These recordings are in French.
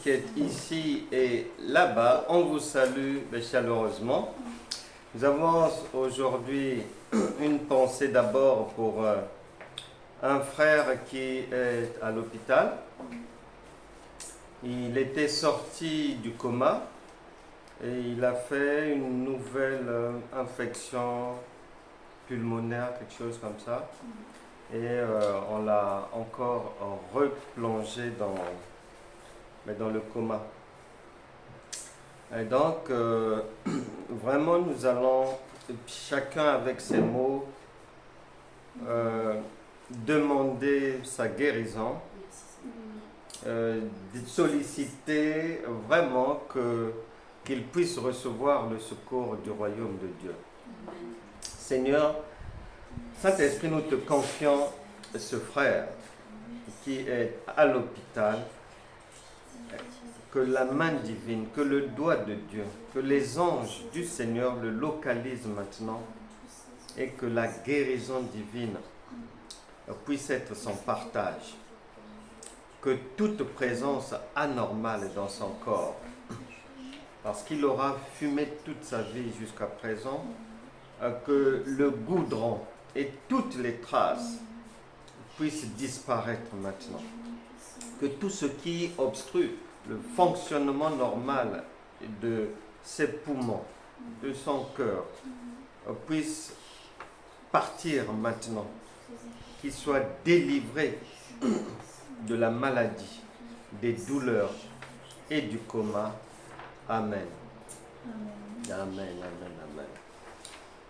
qui êtes ici et là-bas, on vous salue chaleureusement. Nous avons aujourd'hui une pensée d'abord pour un frère qui est à l'hôpital. Il était sorti du coma et il a fait une nouvelle infection pulmonaire, quelque chose comme ça. Et on l'a encore replongé dans le coma. Et donc, vraiment, nous allons, chacun avec ses mots, demander sa guérison, solliciter vraiment qu'il puisse recevoir le secours du royaume de Dieu. Seigneur, Saint-Esprit, nous te confions ce frère qui est à l'hôpital, que la main divine, que le doigt de Dieu, que les anges du Seigneur le localisent maintenant et que la guérison divine puisse être son partage. Que toute présence anormale dans son corps, parce qu'il aura fumé toute sa vie jusqu'à présent, que le goudron et toutes les traces puissent disparaître maintenant. Que tout ce qui obstrue le fonctionnement normal de ses poumons, de son cœur, puisse partir maintenant. Qu'il soit délivré de la maladie, des douleurs et du coma. Amen. Amen, amen,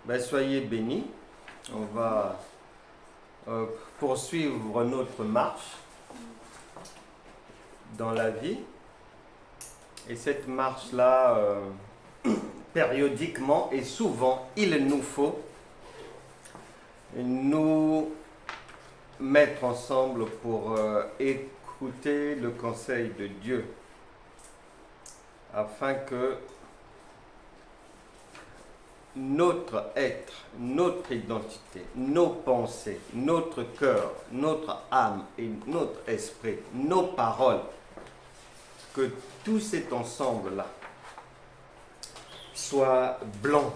amen. Soyez bénis. On va poursuivre notre marche dans la vie. Et cette marche-là, périodiquement et souvent, il nous faut nous mettre ensemble pour écouter le conseil de Dieu, afin que notre être, notre identité, nos pensées, notre cœur, notre âme et notre esprit, nos paroles, que tout cet ensemble-là soit blanc.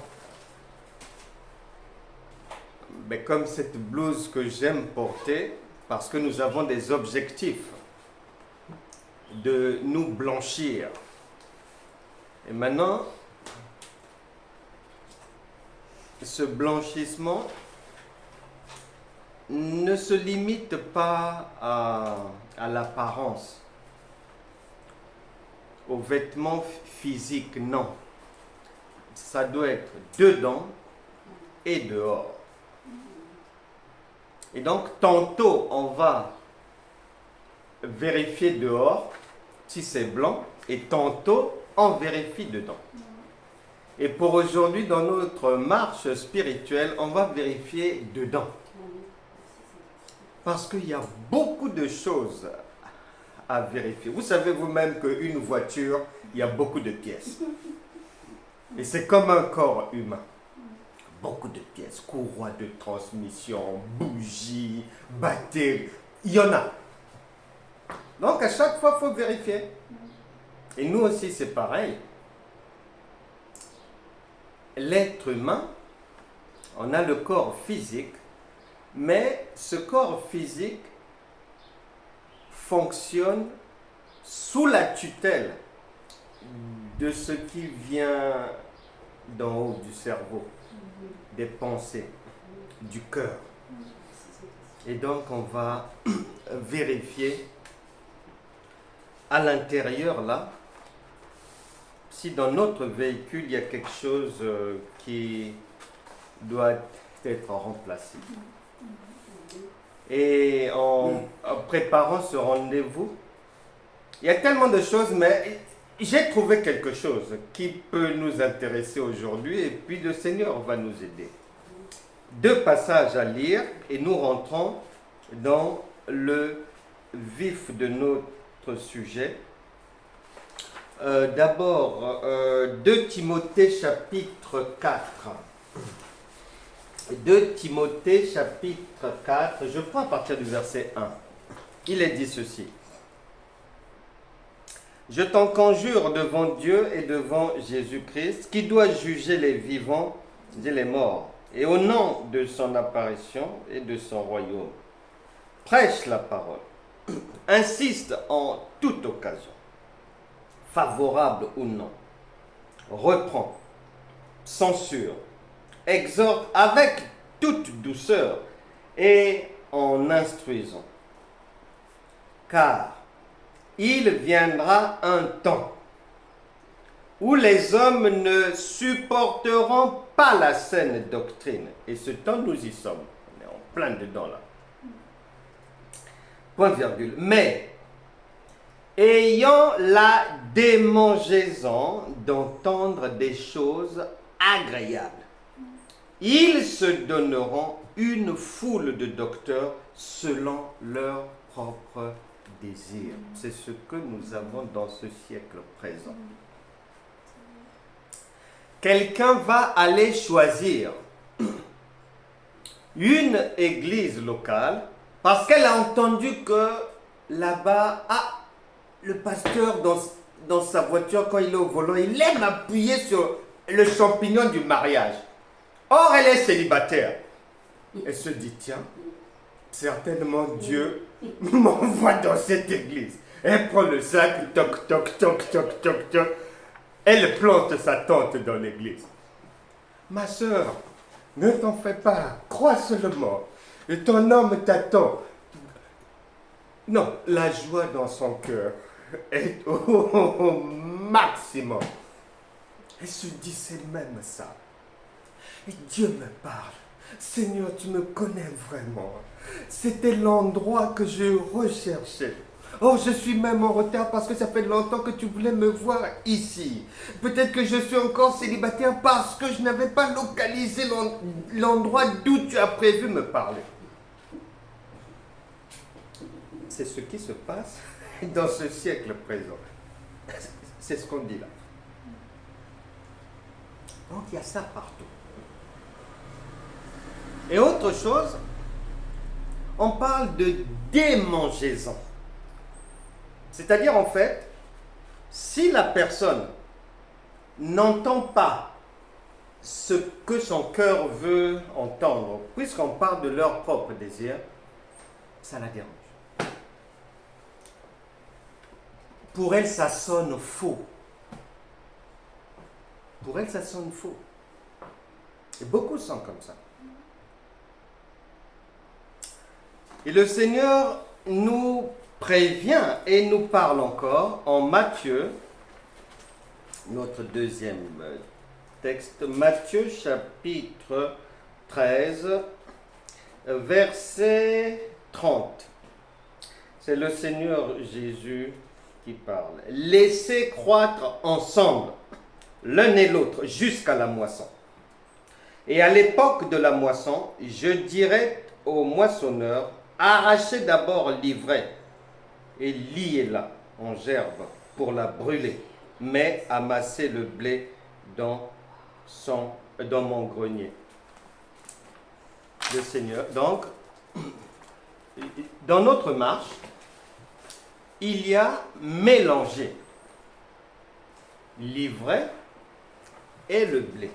Mais comme cette blouse que j'aime porter, parce que nous avons des objectifs de nous blanchir. Et maintenant, ce blanchissement ne se limite pas à l'apparence, aux vêtements physiques, non. Ça doit être dedans et dehors. Et donc, tantôt, on va vérifier dehors si c'est blanc, et tantôt, on vérifie dedans. Et pour aujourd'hui, dans notre marche spirituelle, on va vérifier dedans. Parce qu'il y a beaucoup de choses à vérifier. Vous savez vous-même qu'une voiture, il y a beaucoup de pièces. Et c'est comme un corps humain. Beaucoup de pièces, courroie de transmission, bougies, batteries, il y en a. Donc à chaque fois, il faut vérifier. Et nous aussi, c'est pareil. L'être humain, on a le corps physique, mais ce corps physique fonctionne sous la tutelle de ce qui vient d'en haut du cerveau, des pensées, du cœur. Et donc on va vérifier à l'intérieur là, si dans notre véhicule il y a quelque chose qui doit être remplacé. Et en préparant ce rendez-vous, il y a tellement de choses, mais j'ai trouvé quelque chose qui peut nous intéresser aujourd'hui, et puis le Seigneur va nous aider. 2 passages à lire et nous rentrons dans le vif de notre sujet. D'abord, 2 Timothée chapitre 4. 2 Timothée chapitre 4, je prends à partir du verset 1. Il est dit ceci. je t'en conjure devant Dieu et devant Jésus-Christ, qui doit juger les vivants et les morts, et au nom de son apparition et de son royaume. Prêche la parole, insiste en toute occasion, favorable ou non, reprend, censure, exhorte avec toute douceur et en instruisant. Car il viendra un temps où les hommes ne supporteront pas la saine doctrine. Et ce temps, nous y sommes. On est en plein dedans là. Point virgule. Mais, ayant la démangeaison d'entendre des choses agréables, ils se donneront une foule de docteurs selon leur propre désir. C'est ce que nous avons dans ce siècle présent. Quelqu'un va aller choisir une église locale parce qu'elle a entendu que là-bas, le pasteur dans sa voiture, quand il est au volant, il aime appuyer sur le champignon du mariage. Or, elle est célibataire. Elle se dit, tiens, certainement Dieu m'envoie dans cette église. Elle prend le sac, toc, toc, toc, toc, toc, toc. Elle plante sa tente dans l'église. Ma sœur, ne t'en fais pas, crois seulement. Et ton homme t'attend. Non, la joie dans son cœur est au maximum. Elle se dit, c'est même ça. Et Dieu me parle. Seigneur, tu me connais vraiment. C'était l'endroit que je recherchais. Oh, je suis même en retard parce que ça fait longtemps que tu voulais me voir ici. Peut-être que je suis encore célibataire parce que je n'avais pas localisé l'endroit d'où tu as prévu me parler. C'est ce qui se passe dans ce siècle présent. C'est ce qu'on dit là. Donc il y a ça partout. Et autre chose, on parle de démangeaison. C'est-à-dire en fait, si la personne n'entend pas ce que son cœur veut entendre, puisqu'on parle de leur propre désir, ça la dérange. Pour elle, ça sonne faux. Pour elle, ça sonne faux. Et beaucoup sont comme ça. Et le Seigneur nous prévient et nous parle encore en Matthieu, notre deuxième texte, Matthieu chapitre 13, verset 30. C'est le Seigneur Jésus qui parle. Laissez croître ensemble l'un et l'autre jusqu'à la moisson. Et à l'époque de la moisson, je dirai aux moissonneurs, arrachez d'abord l'ivraie et liez-la en gerbe pour la brûler, mais amassez le blé dans mon grenier. Le Seigneur. Donc, dans notre marche, il y a mélangé l'ivraie et le blé.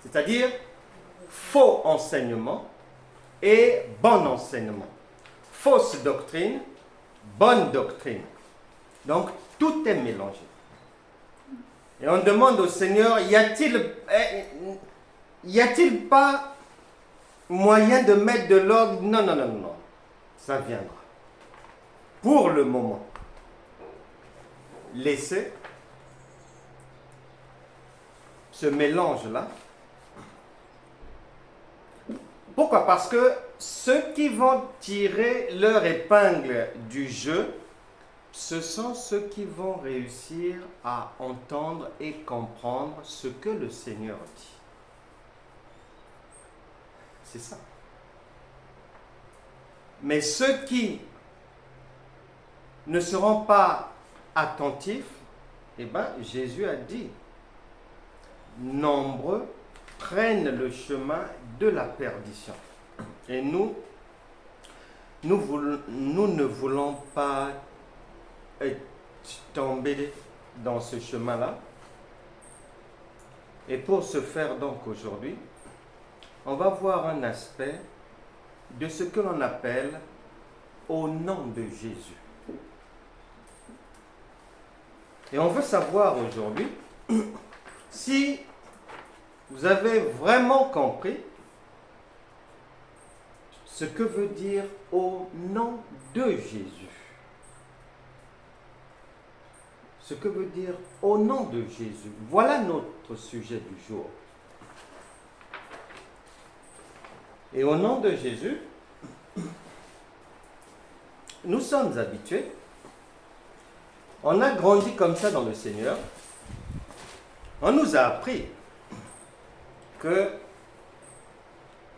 C'est-à-dire faux enseignement et bon enseignement. Fausse doctrine, bonne doctrine. Donc, tout est mélangé. Et on demande au Seigneur, y a-t-il pas moyen de mettre de l'ordre? Non, non, non, non. Ça viendra. Pour le moment, laissez ce mélange-là. Pourquoi? Parce que ceux qui vont tirer leur épingle du jeu, ce sont ceux qui vont réussir à entendre et comprendre ce que le Seigneur dit. C'est ça. Mais ceux qui ne seront pas attentifs, eh bien, Jésus a dit, nombreux prennent le chemin de la perdition. Et nous ne voulons pas tomber dans ce chemin-là. Et pour ce faire donc aujourd'hui, on va voir un aspect de ce que l'on appelle au nom de Jésus. Et on veut savoir aujourd'hui si vous avez vraiment compris ce que veut dire au nom de Jésus. Ce que veut dire au nom de Jésus. Voilà notre sujet du jour. Et au nom de Jésus, nous sommes habitués. On a grandi comme ça dans le Seigneur. On nous a appris que,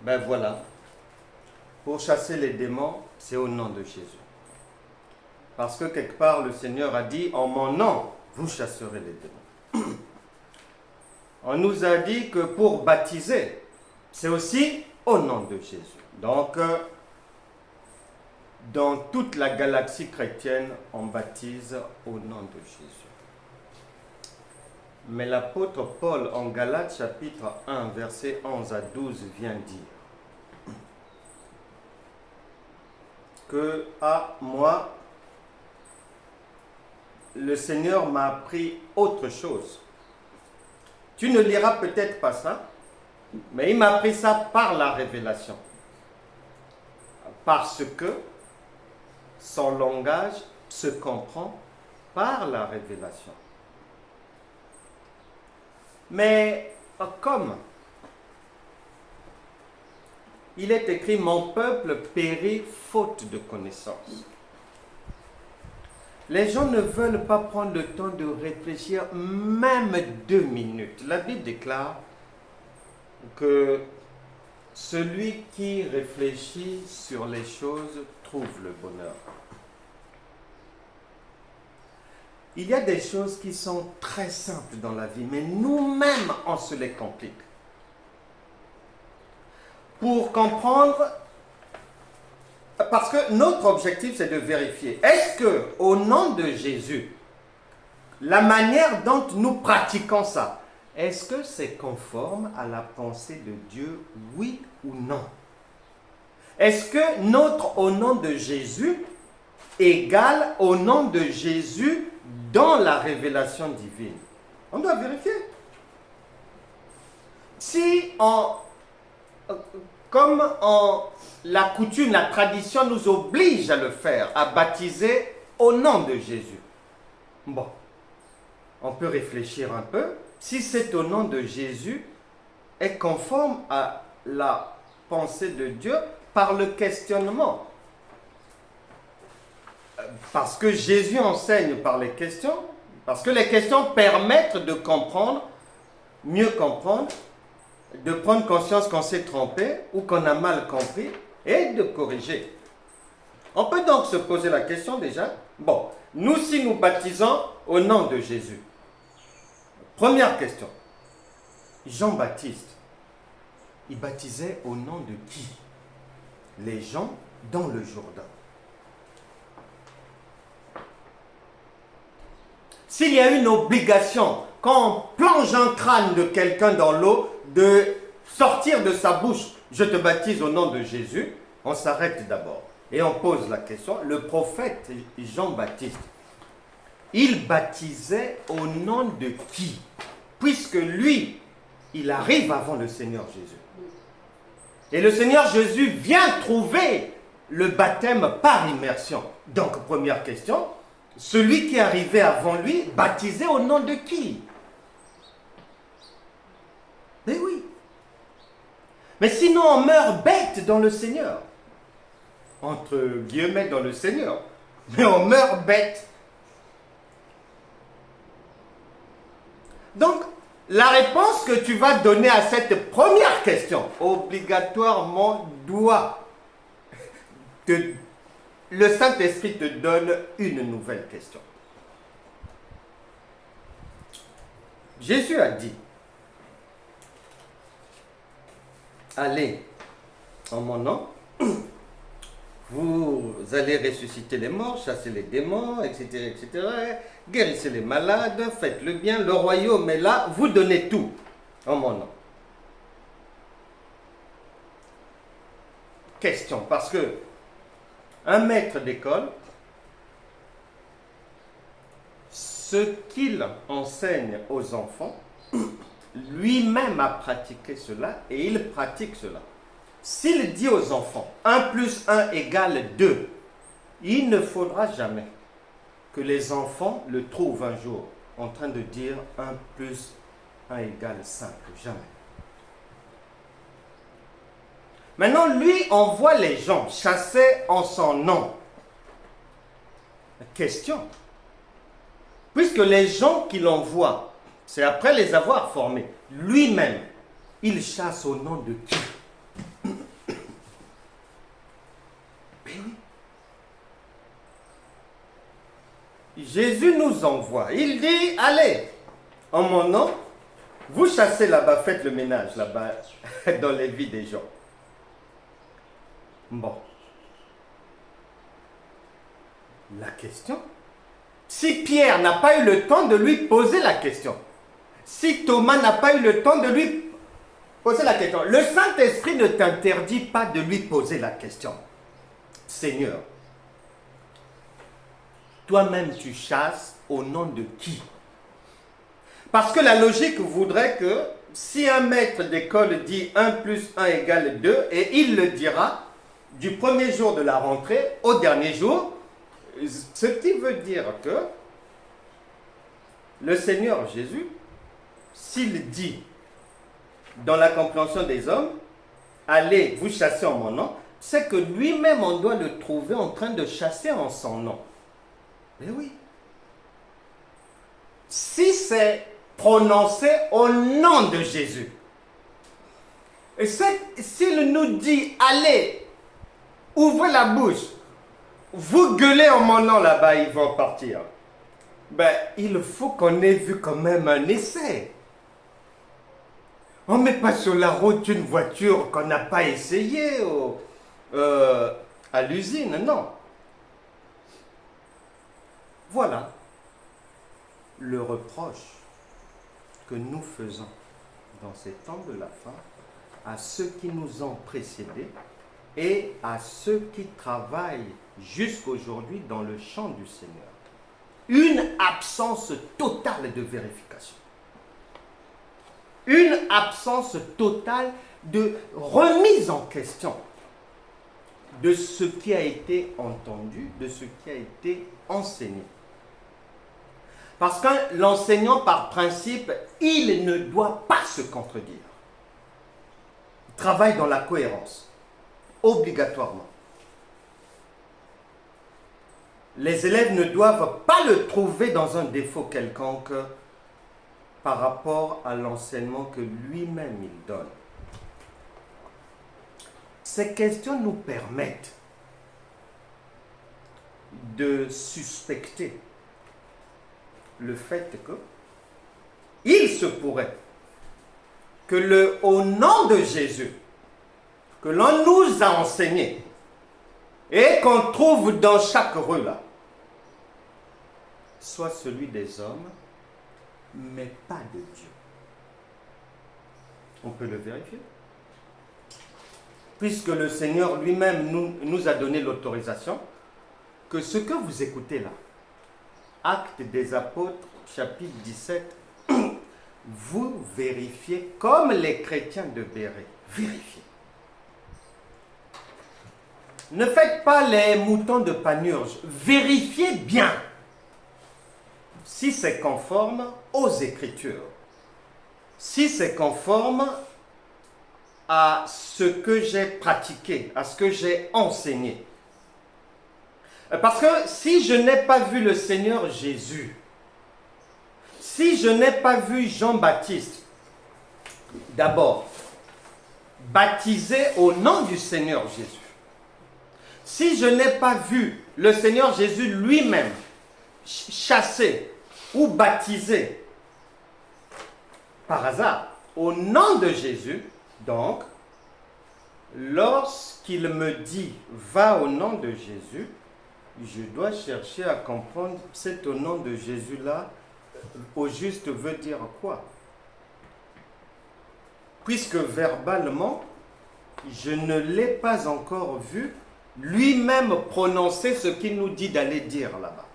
ben voilà, pour chasser les démons, c'est au nom de Jésus. Parce que quelque part, le Seigneur a dit, en mon nom, vous chasserez les démons. On nous a dit que pour baptiser, c'est aussi au nom de Jésus. Donc, dans toute la galaxie chrétienne, on baptise au nom de Jésus. Mais l'apôtre Paul, en Galates chapitre 1, versets 11 à 12, vient dire que, moi, le Seigneur m'a appris autre chose. Tu ne liras peut-être pas ça, mais il m'a appris ça par la révélation. Parce que son langage se comprend par la révélation. Mais comme il est écrit, mon peuple périt faute de connaissance. Les gens ne veulent pas prendre le temps de réfléchir, même 2 minutes. La Bible déclare que celui qui réfléchit sur les choses trouve le bonheur. Il y a des choses qui sont très simples dans la vie, mais nous-mêmes, on se les complique. Pour comprendre, parce que notre objectif, c'est de vérifier. Est-ce que, au nom de Jésus, la manière dont nous pratiquons ça, est-ce que c'est conforme à la pensée de Dieu, oui ou non? Est-ce que notre au nom de Jésus égale au nom de Jésus dans la révélation divine? On doit vérifier. Si la coutume, la tradition nous oblige à le faire, à baptiser au nom de Jésus. Bon, on peut réfléchir un peu. Si c'est au nom de Jésus, est conforme à la pensée de Dieu par le questionnement. Parce que Jésus enseigne par les questions, parce que les questions permettent de comprendre, mieux comprendre, de prendre conscience qu'on s'est trompé ou qu'on a mal compris et de corriger. On peut donc se poser la question déjà, bon, nous si nous baptisons au nom de Jésus. Première question, Jean-Baptiste, il baptisait au nom de qui? Les gens dans le Jourdain. S'il y a une obligation, quand on plonge un crâne de quelqu'un dans l'eau, de sortir de sa bouche, je te baptise au nom de Jésus, on s'arrête d'abord. Et on pose la question, le prophète Jean-Baptiste, il baptisait au nom de qui? Puisque lui, il arrive avant le Seigneur Jésus. Et le Seigneur Jésus vient trouver le baptême par immersion. Donc, première question, celui qui arrivait avant lui, baptisé au nom de qui? Mais oui. Mais sinon, on meurt bête dans le Seigneur. Entre guillemets, dans le Seigneur. Mais on meurt bête. Donc, la réponse que tu vas donner à cette première question, obligatoirement, le Saint-Esprit te donne une nouvelle question. Jésus a dit, allez en mon nom, vous allez ressusciter les morts, chasser les démons, etc., etc., guérissez les malades, faites le bien, le royaume est là, vous donnez tout en mon nom. Question, parce que un maître d'école, ce qu'il enseigne aux enfants, lui-même a pratiqué cela et il pratique cela. S'il dit aux enfants 1 plus 1 égale 2, il ne faudra jamais que les enfants le trouvent un jour en train de dire 1 plus 1 égale 5. Jamais. Maintenant, lui envoie les gens chasser en son nom. Question. Puisque les gens qu'il envoie, c'est après les avoir formés, lui-même, il chasse au nom de qui? Ben oui. Jésus nous envoie. Il dit, allez, en mon nom, vous chassez là-bas, faites le ménage là-bas, dans les vies des gens. Bon. La question, si Pierre n'a pas eu le temps de lui poser la question, si Thomas n'a pas eu le temps de lui poser la question, le Saint-Esprit ne t'interdit pas de lui poser la question. Seigneur, toi-même tu chasses au nom de qui? Parce que la logique voudrait que si un maître d'école dit 1 plus 1 égale 2, et il le dira du premier jour de la rentrée au dernier jour, ce qui veut dire que le Seigneur Jésus, s'il dit dans la compréhension des hommes, allez vous chasser en mon nom, c'est que lui-même on doit le trouver en train de chasser en son nom. Mais oui. Si c'est prononcé au nom de Jésus, et s'il nous dit, allez, ouvrez la bouche, vous gueulez en mon nom là-bas, ils vont partir. Ben, il faut qu'on ait vu quand même un essai. On ne met pas sur la route une voiture qu'on n'a pas essayée à l'usine, non. Voilà le reproche que nous faisons dans ces temps de la fin à ceux qui nous ont précédés et à ceux qui travaillent jusqu'aujourd'hui dans le champ du Seigneur. Une absence totale de vérification. Une absence totale de remise en question de ce qui a été entendu, de ce qui a été enseigné. Parce que l'enseignant, par principe, il ne doit pas se contredire. Il travaille dans la cohérence, obligatoirement. Les élèves ne doivent pas le trouver dans un défaut quelconque par rapport à l'enseignement que lui-même il donne. Ces questions nous permettent de suspecter le fait que il se pourrait que au nom de Jésus, que l'on nous a enseigné et qu'on trouve dans chaque rue là, soit celui des hommes, mais pas de Dieu. On peut le vérifier. Puisque le Seigneur lui-même nous a donné l'autorisation que ce que vous écoutez là, Actes des Apôtres, chapitre 17, vous vérifiez comme les chrétiens de Bérée. Vérifiez. Ne faites pas les moutons de Panurge. Vérifiez bien si c'est conforme aux Écritures. Si c'est conforme à ce que j'ai pratiqué, à ce que j'ai enseigné. Parce que si je n'ai pas vu le Seigneur Jésus, si je n'ai pas vu Jean-Baptiste, d'abord, baptisé au nom du Seigneur Jésus, si je n'ai pas vu le Seigneur Jésus lui-même chassé ou baptisé par hasard au nom de Jésus, donc, lorsqu'il me dit « va au nom de Jésus », je dois chercher à comprendre cet au nom de Jésus-là, au juste veut dire quoi? Puisque verbalement, je ne l'ai pas encore vu lui-même prononcer ce qu'il nous dit d'aller dire là-bas.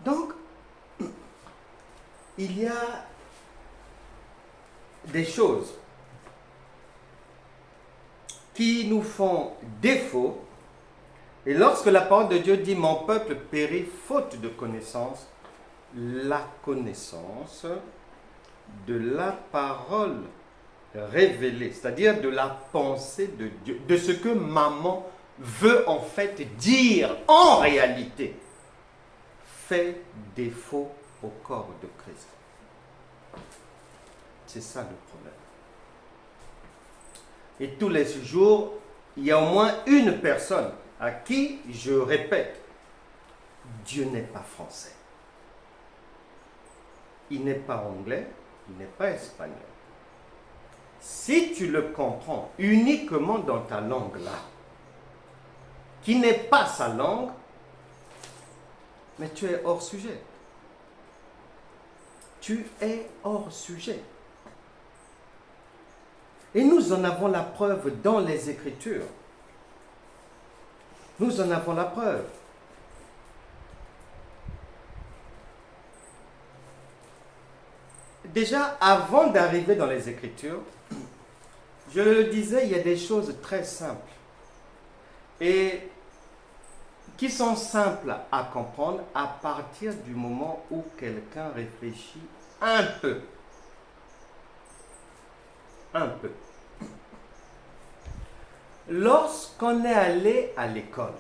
Donc, il y a des choses qui nous font défaut. Et lorsque la parole de Dieu dit « Mon peuple périt faute de connaissance », la connaissance de la parole révélée, c'est-à-dire de la pensée de Dieu, de ce que maman veut en fait dire en réalité, fait défaut au corps de Christ. C'est ça le problème. Et tous les jours, il y a au moins une personne à qui je répète, Dieu n'est pas français. Il n'est pas anglais, il n'est pas espagnol. Si tu le comprends uniquement dans ta langue là, qui n'est pas sa langue, mais tu es hors sujet. Tu es hors sujet. Et nous en avons la preuve dans les Écritures. Nous en avons la preuve. Déjà, avant d'arriver dans les Écritures, je le disais, il y a des choses très simples et qui sont simples à comprendre à partir du moment où quelqu'un réfléchit un peu. Un peu. Lorsqu'on est allé à l'école,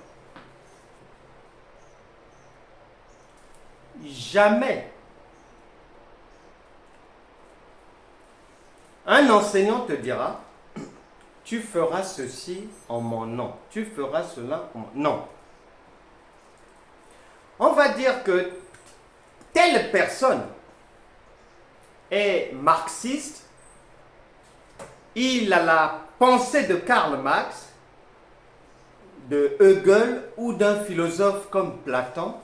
jamais un enseignant te dira « Tu feras ceci en mon nom, tu feras cela en mon nom. » Non. On va dire que telle personne est marxiste, il a la pensée de Karl Marx, de Hegel ou d'un philosophe comme Platon,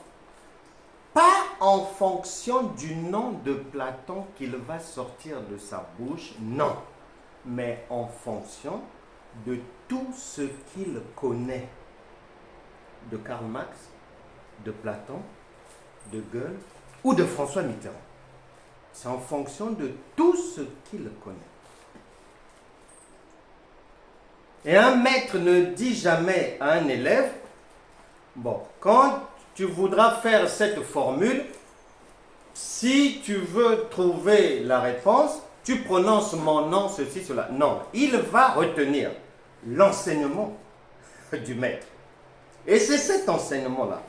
pas en fonction du nom de Platon qu'il va sortir de sa bouche, non, mais en fonction de tout ce qu'il connaît de Karl Marx, de Platon, de Hegel ou de François Mitterrand. C'est en fonction de tout ce qu'il connaît. Et un maître ne dit jamais à un élève, bon, quand tu voudras faire cette formule, si tu veux trouver la réponse, tu prononces mon nom, ceci, cela. Non, il va retenir l'enseignement du maître. Et c'est cet enseignement-là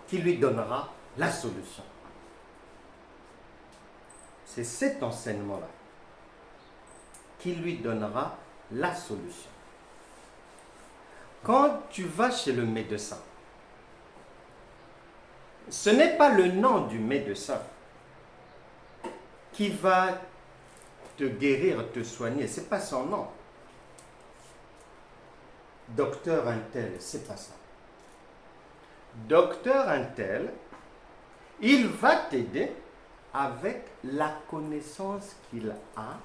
qui lui donnera la solution. C'est cet enseignement-là qui lui donnera la solution. Quand tu vas chez le médecin, ce n'est pas le nom du médecin qui va te guérir, te soigner. Ce n'est pas son nom. Docteur Untel, c'est pas ça. Docteur Untel, il va t'aider avec la connaissance qu'il a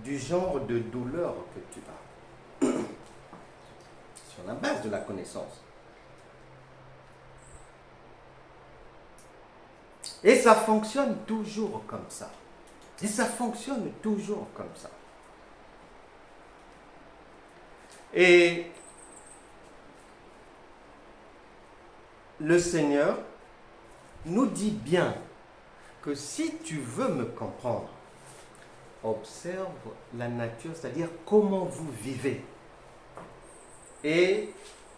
du genre de douleur que tu as. Sur la base de la connaissance. Et ça fonctionne toujours comme ça. Et ça fonctionne toujours comme ça. Et le Seigneur nous dit bien que si tu veux me comprendre, observe la nature, c'est-à-dire comment vous vivez. Et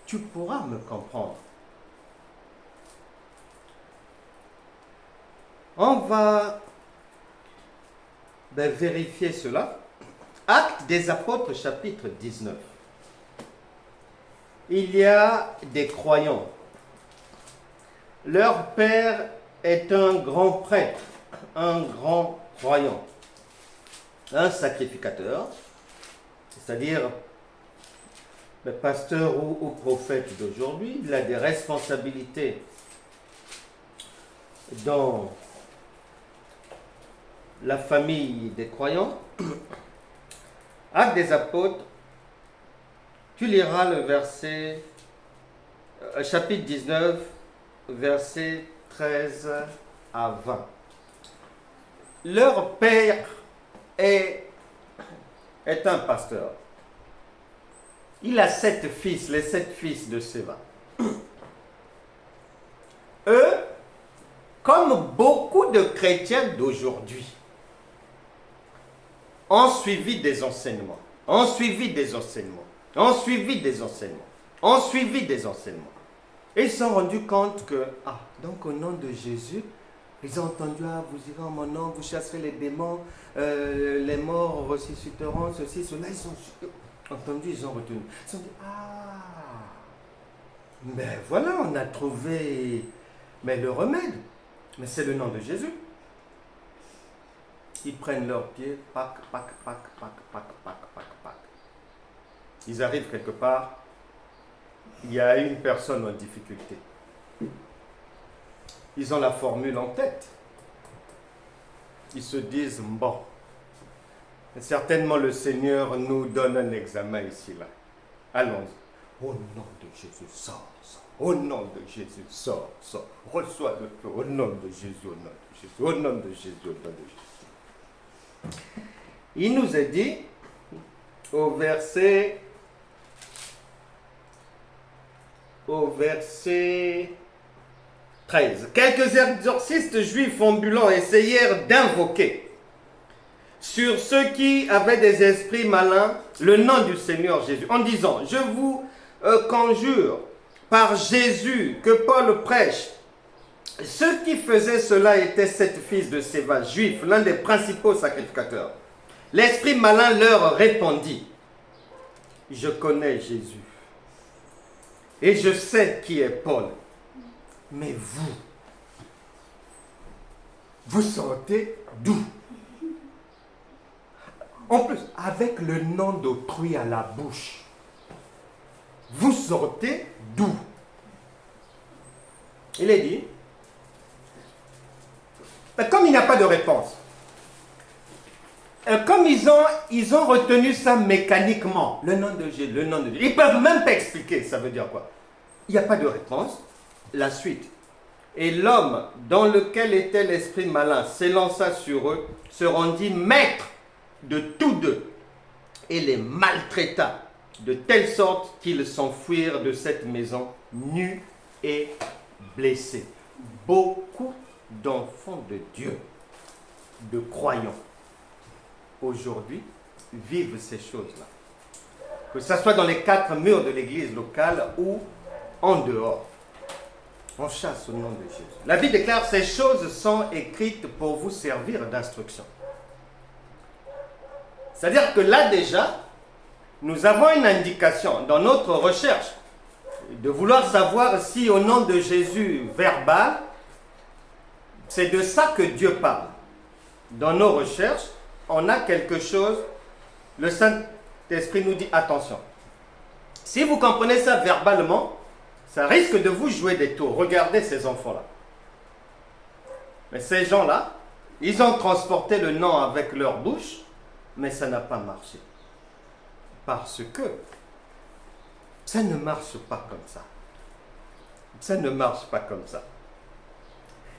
tu pourras me comprendre. On va vérifier cela. Actes des Apôtres, chapitre 19. Il y a des croyants. Leur père est un grand prêtre, un grand croyant. un sacrificateur, c'est-à-dire le pasteur ou prophète d'aujourd'hui, il a des responsabilités dans la famille des croyants. Actes des apôtres, tu liras le verset, chapitre 19, verset 13 à 20. Leur père est un pasteur. Il a 7 fils, les 7 fils de Séva. Eux, comme beaucoup de chrétiens d'aujourd'hui, ont suivi des enseignements, ont suivi des enseignements, ont suivi des enseignements, ont suivi des enseignements. Et ils se sont rendus compte que, donc au nom de Jésus, ils ont entendu, vous irez en mon nom, vous chasserez les démons, les morts ressusciteront, ceci, cela. Ils ont entendu, ils ont retenu. Ils ont dit, mais voilà, on a trouvé le remède. Mais c'est le nom de Jésus. Ils prennent leurs pieds, pac. Ils arrivent quelque part, il y a une personne en difficulté. Ils ont la formule en tête. Ils se disent, bon, certainement le Seigneur nous donne un examen ici, là. Allons-y. Au nom de Jésus, sors. Au nom de Jésus, sors. Reçois le feu. Au nom de Jésus, au nom de Jésus, au nom de Jésus, au nom de Jésus. Il nous est dit, au verset 13. Quelques exorcistes juifs ambulants essayèrent d'invoquer sur ceux qui avaient des esprits malins le nom du Seigneur Jésus, en disant, je vous conjure par Jésus que Paul prêche. Ceux qui faisaient cela étaient 7 fils de Séva, juifs, l'un des principaux sacrificateurs. L'esprit malin leur répondit, je connais Jésus et je sais qui est Paul. Mais vous sortez d'où? En plus, avec le nom d'autrui à la bouche, vous sortez d'où? Il est dit, comme il n'y a pas de réponse, comme ils ont retenu ça mécaniquement, le nom de Jésus, ils ne peuvent même pas expliquer, ça veut dire quoi? Il n'y a pas de réponse. La suite. Et l'homme dans lequel était l'esprit malin s'élança sur eux, se rendit maître de tous deux et les maltraita de telle sorte qu'ils s'enfuirent de cette maison nus et blessés. Beaucoup d'enfants de Dieu, de croyants, aujourd'hui vivent ces choses-là. Que ce soit dans les 4 murs de l'église locale ou en dehors. On chasse au nom de Jésus. La Bible déclare, ces choses sont écrites pour vous servir d'instruction. C'est-à-dire que là déjà, nous avons une indication dans notre recherche de vouloir savoir si au nom de Jésus verbal, c'est de ça que Dieu parle. Dans nos recherches, on a quelque chose, le Saint-Esprit nous dit attention. Si vous comprenez ça verbalement, ça risque de vous jouer des tours. Regardez ces enfants-là. Mais ces gens-là, ils ont transporté le nom avec leur bouche, mais ça n'a pas marché. Parce que ça ne marche pas comme ça. Ça ne marche pas comme ça.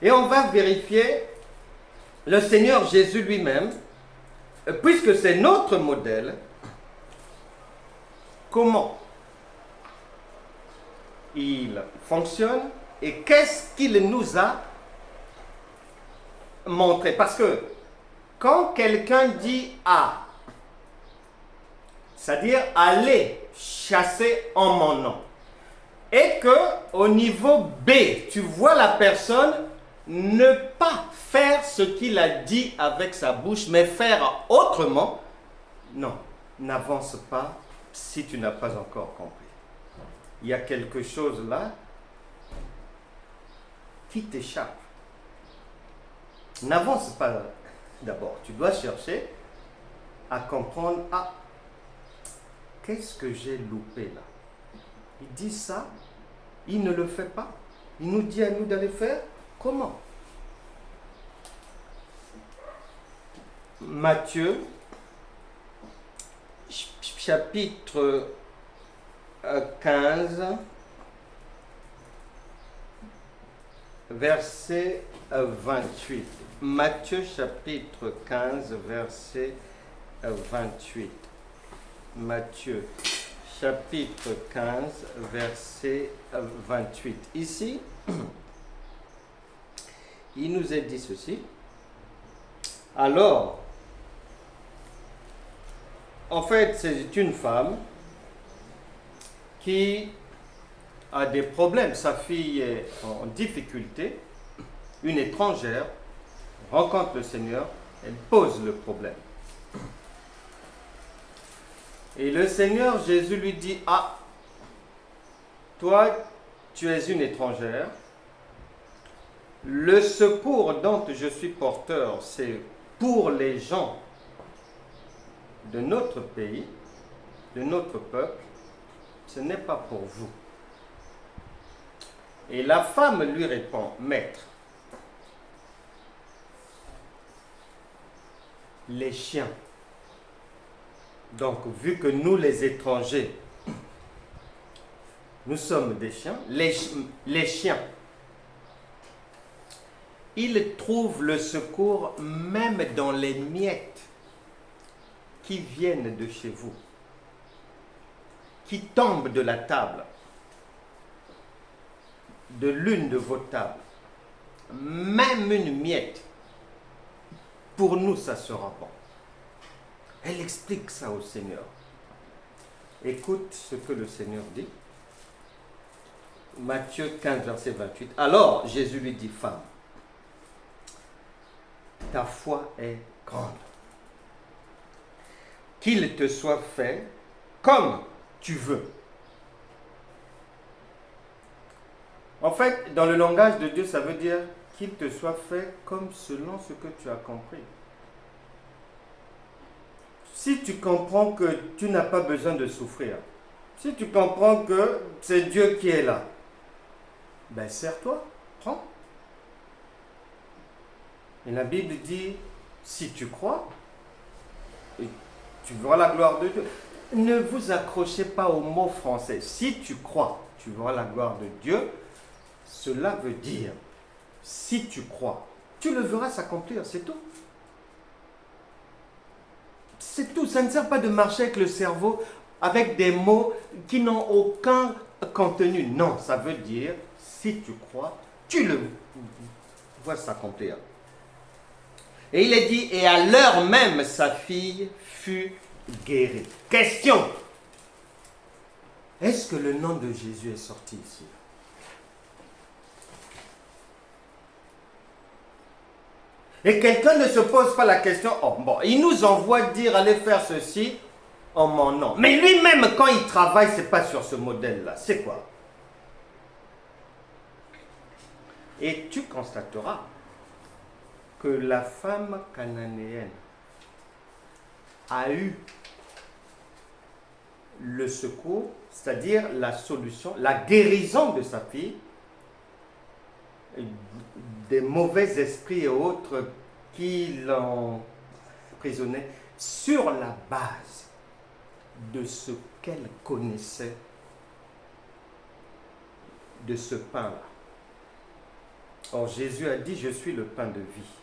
Et on va vérifier le Seigneur Jésus lui-même, puisque c'est notre modèle, comment il fonctionne et qu'est-ce qu'il nous a montré. Parce que quand quelqu'un dit A, c'est-à-dire aller chasser en mon nom, et que au niveau B, tu vois la personne ne pas faire ce qu'il a dit avec sa bouche, mais faire autrement, non, n'avance pas si tu n'as pas encore compris. Il y a quelque chose là qui t'échappe. N'avance pas d'abord. Tu dois chercher à comprendre, ah, qu'est-ce que j'ai loupé là? Il dit ça, il ne le fait pas. Il nous dit à nous d'aller faire comment? Matthieu, chapitre 15, verset 28. Matthieu, chapitre 15, verset 28. Matthieu, chapitre 15, verset 28. Ici, il nous est dit ceci. Alors, en fait, c'est une femme qui a des problèmes. Sa fille est en difficulté. Une étrangère rencontre le Seigneur, elle pose le problème. Et le Seigneur Jésus lui dit, ah, toi, tu es une étrangère. Le secours dont je suis porteur, c'est pour les gens de notre pays, de notre peuple, ce n'est pas pour vous. Et la femme lui répond, Maître, les chiens, donc vu que nous les étrangers, nous sommes des chiens, les chiens, ils trouvent le secours même dans les miettes qui viennent de chez vous, qui tombent de la table, de l'une de vos tables. Même une miette, pour nous, ça sera bon. Elle explique ça au Seigneur. Écoute ce que le Seigneur dit. Matthieu 15, verset 28. Alors, Jésus lui dit, femme, ta foi est grande. Qu'il te soit fait comme tu veux. En fait, dans le langage de Dieu, ça veut dire qu'il te soit fait comme selon ce que tu as compris. Si tu comprends que tu n'as pas besoin de souffrir, si tu comprends que c'est Dieu qui est là, ben sers-toi, prends. Et la Bible dit, si tu crois, tu verras la gloire de Dieu. Ne vous accrochez pas au mot français. Si tu crois, tu verras la gloire de Dieu. Cela veut dire, si tu crois, tu le verras s'accomplir, c'est tout. C'est tout, ça ne sert pas de marcher avec le cerveau, avec des mots qui n'ont aucun contenu. Non, ça veut dire, si tu crois, tu le vois s'accomplir. Et il est dit, et à l'heure même, sa fille fut guérie. Question. Est-ce que le nom de Jésus est sorti ici? Et quelqu'un ne se pose pas la question, oh bon, il nous envoie dire, allez faire ceci en mon nom. Mais lui-même, quand il travaille, c'est pas sur ce modèle-là. C'est quoi? Et tu constateras que la femme cananéenne a eu le secours, c'est-à-dire la solution, la guérison de sa fille, des mauvais esprits et autres qui l'ont emprisonnée, sur la base de ce qu'elle connaissait de ce pain-là. Or, Jésus a dit, je suis le pain de vie.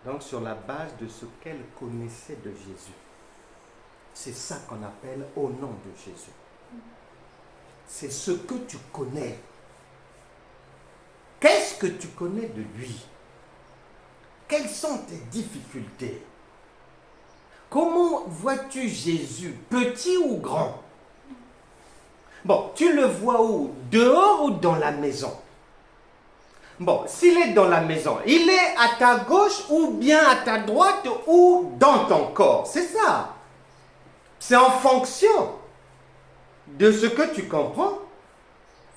Donc, sur la base de ce qu'elle connaissait de Jésus. C'est ça qu'on appelle au nom de Jésus. C'est ce que tu connais. Qu'est-ce que tu connais de lui? Quelles sont tes difficultés? Comment vois-tu Jésus, petit ou grand? Bon, tu le vois où? Dehors ou dans la maison? Bon, s'il est dans la maison, il est à ta gauche ou bien à ta droite ou dans ton corps. C'est ça. C'est en fonction de ce que tu comprends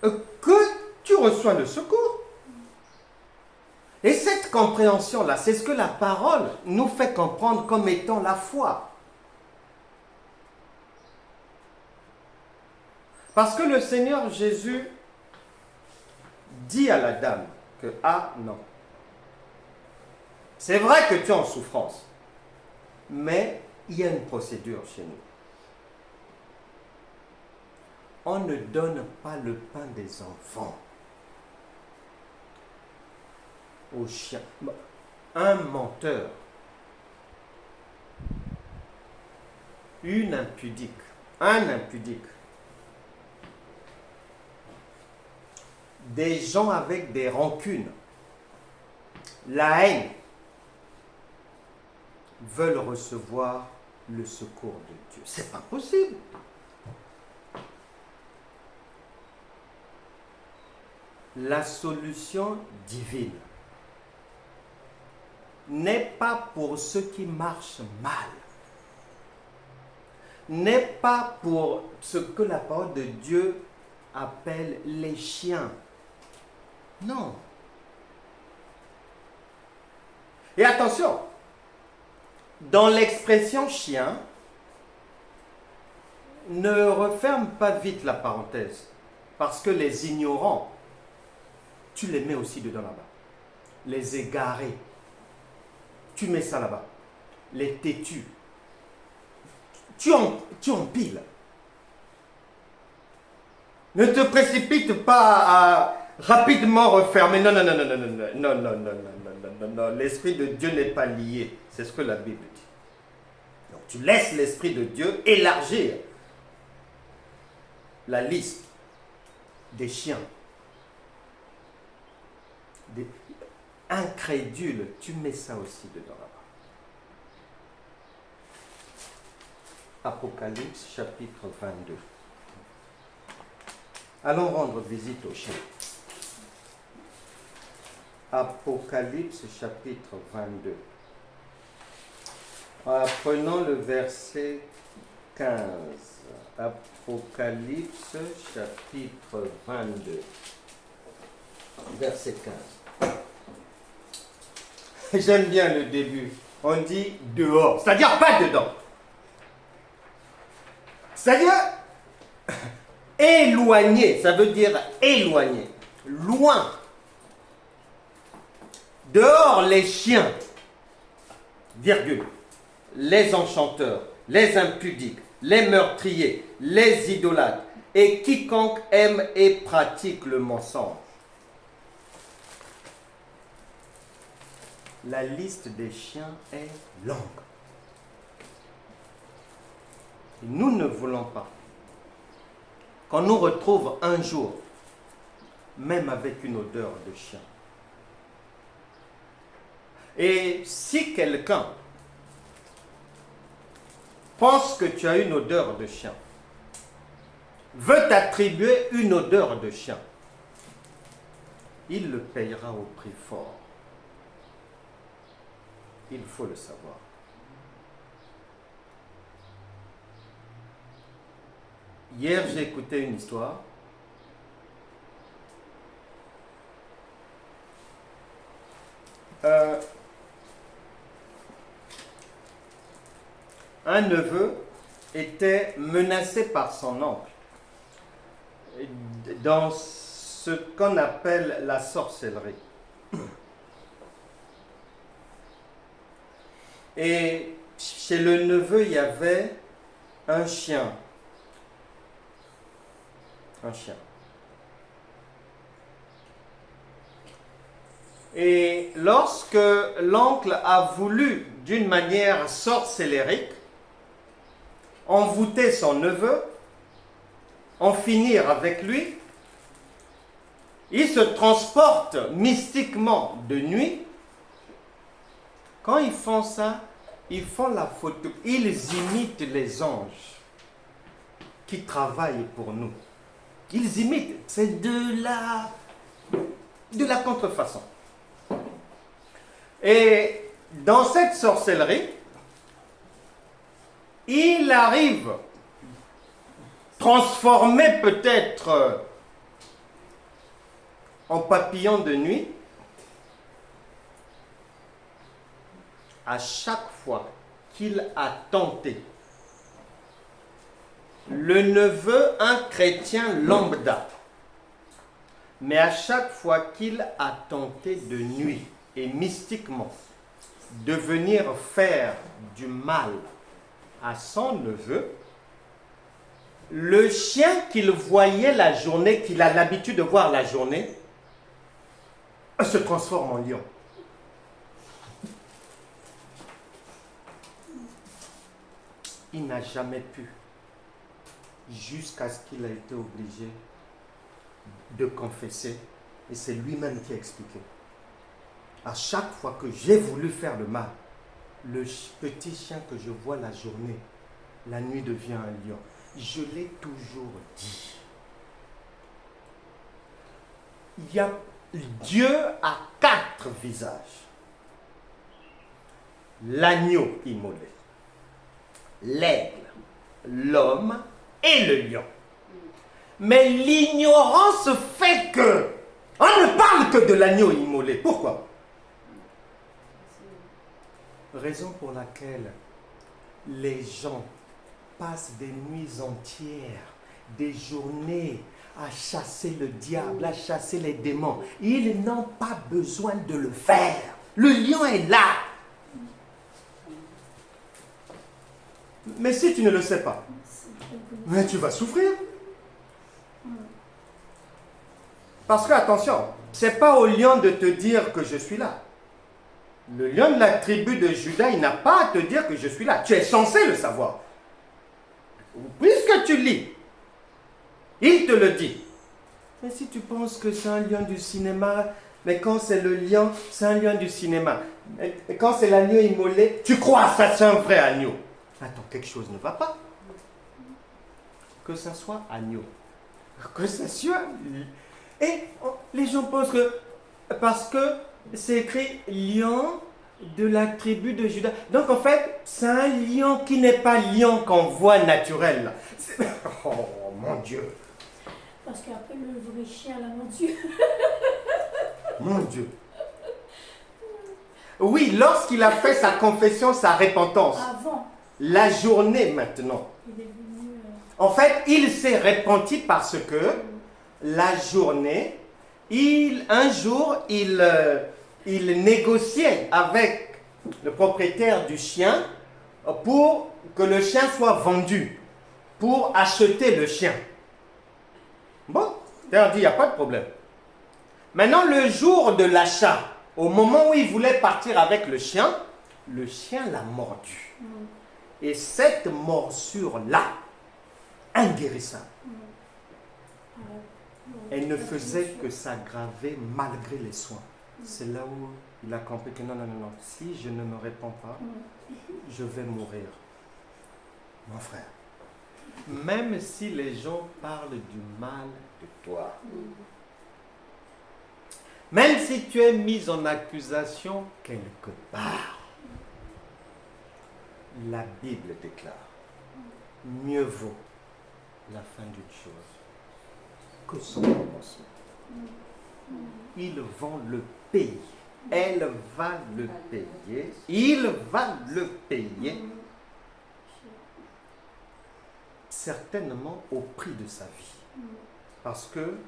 que tu reçois le secours. Et cette compréhension-là, c'est ce que la parole nous fait comprendre comme étant la foi. Parce que le Seigneur Jésus dit à la dame que, ah non, c'est vrai que tu es en souffrance, mais il y a une procédure chez nous. On ne donne pas le pain des enfants aux chiens. Un menteur, une impudique, un impudique, des gens avec des rancunes, la haine, veulent recevoir le secours de Dieu. C'est pas possible. La solution divine n'est pas pour ceux qui marchent mal, n'est pas pour ce que la parole de Dieu appelle les chiens. Non. Et attention, dans l'expression chien, ne referme pas vite la parenthèse, parce que les ignorants, tu les mets aussi dedans là-bas. Les égarés, tu mets ça là-bas. Les têtus, tu empiles. Ne te précipite pas à rapidement refermer. Non, non, non, non, non, non, non, non, non, non, non, non, non, non. L'Esprit de Dieu n'est pas lié. C'est ce que la Bible dit. Donc tu laisses l'Esprit de Dieu élargir la liste des chiens. Des incrédules, tu mets ça aussi dedans là-bas. Apocalypse chapitre 22. Allons rendre visite aux chiens. Apocalypse chapitre 22. Prenons le verset 15. Apocalypse chapitre 22. Verset 15. J'aime bien le début. On dit dehors, c'est-à-dire pas dedans. C'est-à-dire éloigné, ça veut dire éloigné, loin. Dehors les chiens, virgule, les enchanteurs, les impudiques, les meurtriers, les idolâtres et quiconque aime et pratique le mensonge. La liste des chiens est longue. Et nous ne voulons pas qu'on nous retrouve un jour, même avec une odeur de chien. Et si quelqu'un pense que tu as une odeur de chien, veut t'attribuer une odeur de chien, il le payera au prix fort. Il faut le savoir. Hier, j'ai écouté une histoire. Un neveu était menacé par son oncle dans ce qu'on appelle la sorcellerie. Et chez le neveu, il y avait un chien. Un chien. Et lorsque l'oncle a voulu, d'une manière sorcellérique, envoûter son neveu, en finir avec lui, il se transporte mystiquement de nuit. Quand ils font ça, ils font la photo, ils imitent les anges qui travaillent pour nous. Ils imitent, c'est de la contrefaçon. Et dans cette sorcellerie, il arrive, transformé peut-être en papillon de nuit, à chaque fois qu'il a tenté le neveu, un chrétien lambda. Mais à chaque fois qu'il a tenté de nuit et mystiquement de venir faire du mal à son neveu, le chien qu'il voyait la journée, qu'il a l'habitude de voir la journée, se transforme en lion. Il n'a jamais pu, jusqu'à ce qu'il ait été obligé de confesser, et c'est lui-même qui a expliqué. À chaque fois que j'ai voulu faire le mal, le petit chien que je vois la journée, la nuit devient un lion. Je l'ai toujours dit. Dieu a 4 visages. L'agneau immolé, l'aigle, l'homme et le lion. Mais l'ignorance fait que on ne parle que de l'agneau immolé. Pourquoi? Raison pour laquelle les gens passent des nuits entières, des journées à chasser le diable, à chasser les démons. Ils n'ont pas besoin de le faire. Le lion est là. Mais si tu ne le sais pas, mais tu vas souffrir. Parce que, attention, ce n'est pas au lion de te dire que je suis là. Le lion de la tribu de Juda, il n'a pas à te dire que je suis là. Tu es censé le savoir. Puisque tu lis, il te le dit. Mais si tu penses que c'est un lion du cinéma, mais quand c'est le lion, c'est un lion du cinéma. Et quand c'est l'agneau immolé, tu crois ça, c'est un vrai agneau. Attends, quelque chose ne va pas. Que ça soit agneau. Que ça soit... Et les gens pensent que... Parce que c'est écrit lion de la tribu de Juda. Donc en fait, c'est un lion qui n'est pas lion qu'on voit naturel. Oh mon Dieu. Parce qu'après le vrai chien, là, mon Dieu. Mon Dieu. Oui, lorsqu'il a fait sa confession, sa repentance. Avant. La journée maintenant. Il est venu... En fait, il s'est repenti parce que la journée, un jour, il négociait avec le propriétaire du chien pour que le chien soit vendu, pour acheter le chien. Bon, il a dit, il n'y a pas de problème. Maintenant, le jour de l'achat, au moment où il voulait partir avec le chien l'a mordu. Et cette morsure-là, inguérissable, elle ne faisait que s'aggraver malgré les soins. C'est là où il a compris que non, si je ne me réponds pas, je vais mourir. Mon frère, même si les gens parlent du mal de toi, même si tu es mis en accusation quelque part, la Bible déclare, mieux vaut la fin d'une chose que son commencement. Ils vont le payer. Elle va le payer. Il va le payer. Certainement au prix de sa vie. Parce que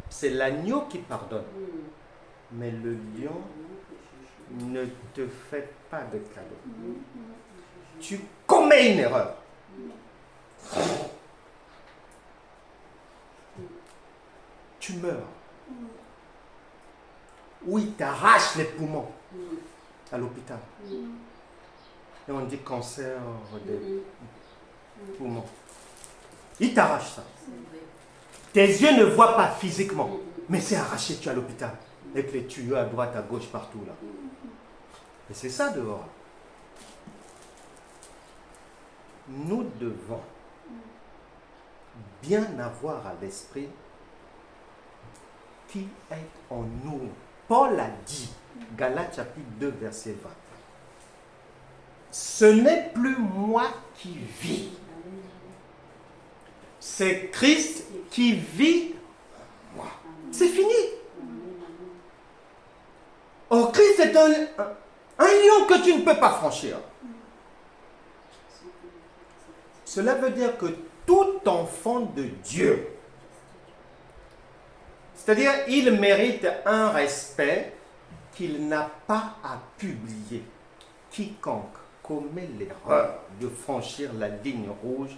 c'est l'agneau qui pardonne. Mais le lion ne te fait pas de cadeau. Tu commets une erreur. Tu meurs. Ou il t'arrache les poumons à l'hôpital. Et on dit cancer des poumons. Il t'arrache ça. Tes yeux ne voient pas physiquement, mais c'est arraché, tu es à l'hôpital. Avec les tuyaux à droite, à gauche, partout là. Et c'est ça dehors. Nous devons bien avoir à l'esprit qui est en nous. Paul a dit, Galates chapitre 2, verset 20, ce n'est plus moi qui vis, c'est Christ qui vit en moi. C'est fini. Oh, Christ est un lion que tu ne peux pas franchir. Cela veut dire que tout enfant de Dieu. C'est-à-dire, il mérite un respect qu'il n'a pas à publier. Quiconque commet l'erreur de franchir la ligne rouge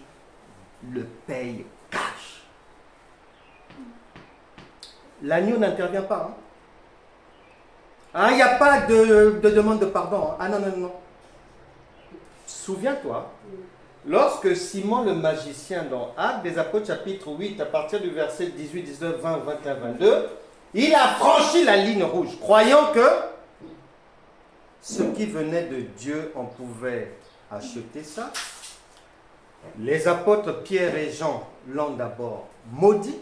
le paye cash. L'agneau n'intervient pas. Hein? Ah, il n'y a pas de demande de pardon. Hein? Ah non, non, non. Souviens-toi, lorsque Simon le magicien dans Actes des Apôtres chapitre 8, à partir du verset 18, 19, 20, 21, 22, il a franchi la ligne rouge, croyant que ce qui venait de Dieu, on pouvait acheter ça. Les apôtres Pierre et Jean l'ont d'abord maudit.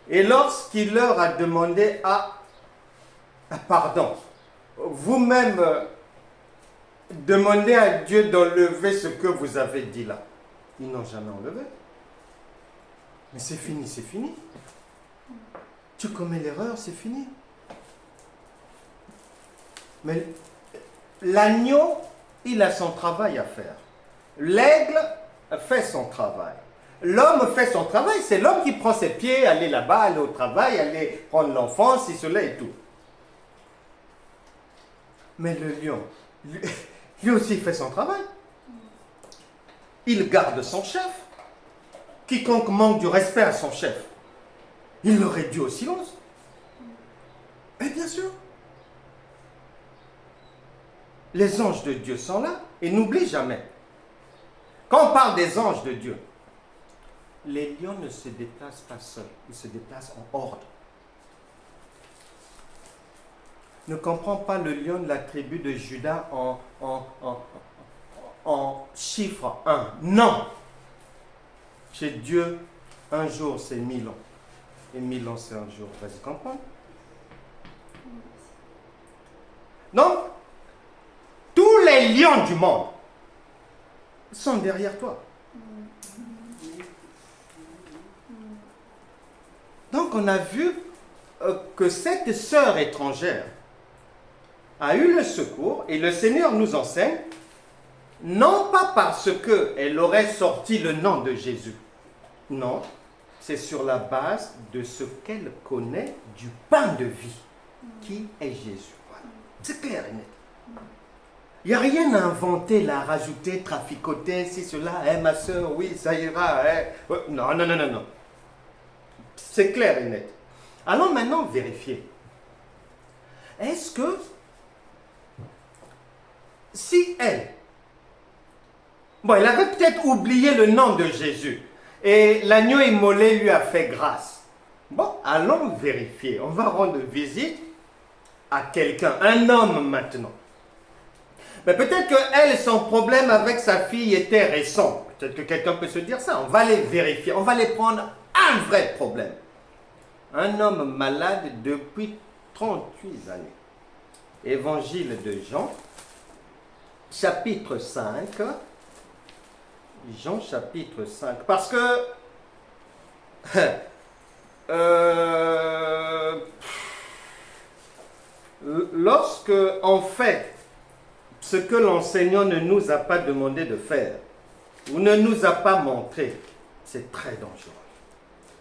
Et lorsqu'il leur a demandé pardon, vous-même demandez à Dieu d'enlever ce que vous avez dit là. Ils n'ont jamais enlevé. Mais c'est fini, c'est fini. Tu commets l'erreur, c'est fini. Mais l'agneau, il a son travail à faire. L'aigle fait son travail. L'homme fait son travail. C'est l'homme qui prend ses pieds, aller là-bas, aller au travail, aller prendre l'enfant, si cela et tout. Mais le lion, lui aussi fait son travail. Il garde son chef. Quiconque manque du respect à son chef, il le réduit au silence. Et bien sûr. Les anges de Dieu sont là. Et n'oublie jamais. Quand on parle des anges de Dieu, les lions ne se déplacent pas seuls. Ils se déplacent en horde. Ne comprends pas le lion de la tribu de Juda en chiffre 1. Non. Chez Dieu, un jour c'est 1000 ans. Et 1000 ans c'est un jour. Vas-y comprendre. Donc, tous les lions du monde sont derrière toi. Donc on a vu que cette sœur étrangère a eu le secours et le Seigneur nous enseigne, non pas parce qu'elle aurait sorti le nom de Jésus. Non, c'est sur la base de ce qu'elle connaît du pain de vie, qui est Jésus. Voilà. C'est clair et net. Il n'y a rien à inventer, là, à rajouter, traficoter, si cela, ma soeur, oui, ça ira. Non, non, non, non, non. C'est clair et net. Allons maintenant vérifier. Est-ce que, si elle, elle avait peut-être oublié le nom de Jésus, et l'agneau immolé lui a fait grâce. Bon, allons vérifier. On va rendre visite à quelqu'un, un homme maintenant. Mais peut-être que elle, son problème avec sa fille était récent. Peut-être que quelqu'un peut se dire ça. On va les vérifier. On va les prendre un vrai problème. Un homme malade depuis 38 années. Évangile de Jean, chapitre 5. Jean, chapitre 5. Parce que lorsque on fait ce que l'enseignant ne nous a pas demandé de faire, ou ne nous a pas montré, c'est très dangereux.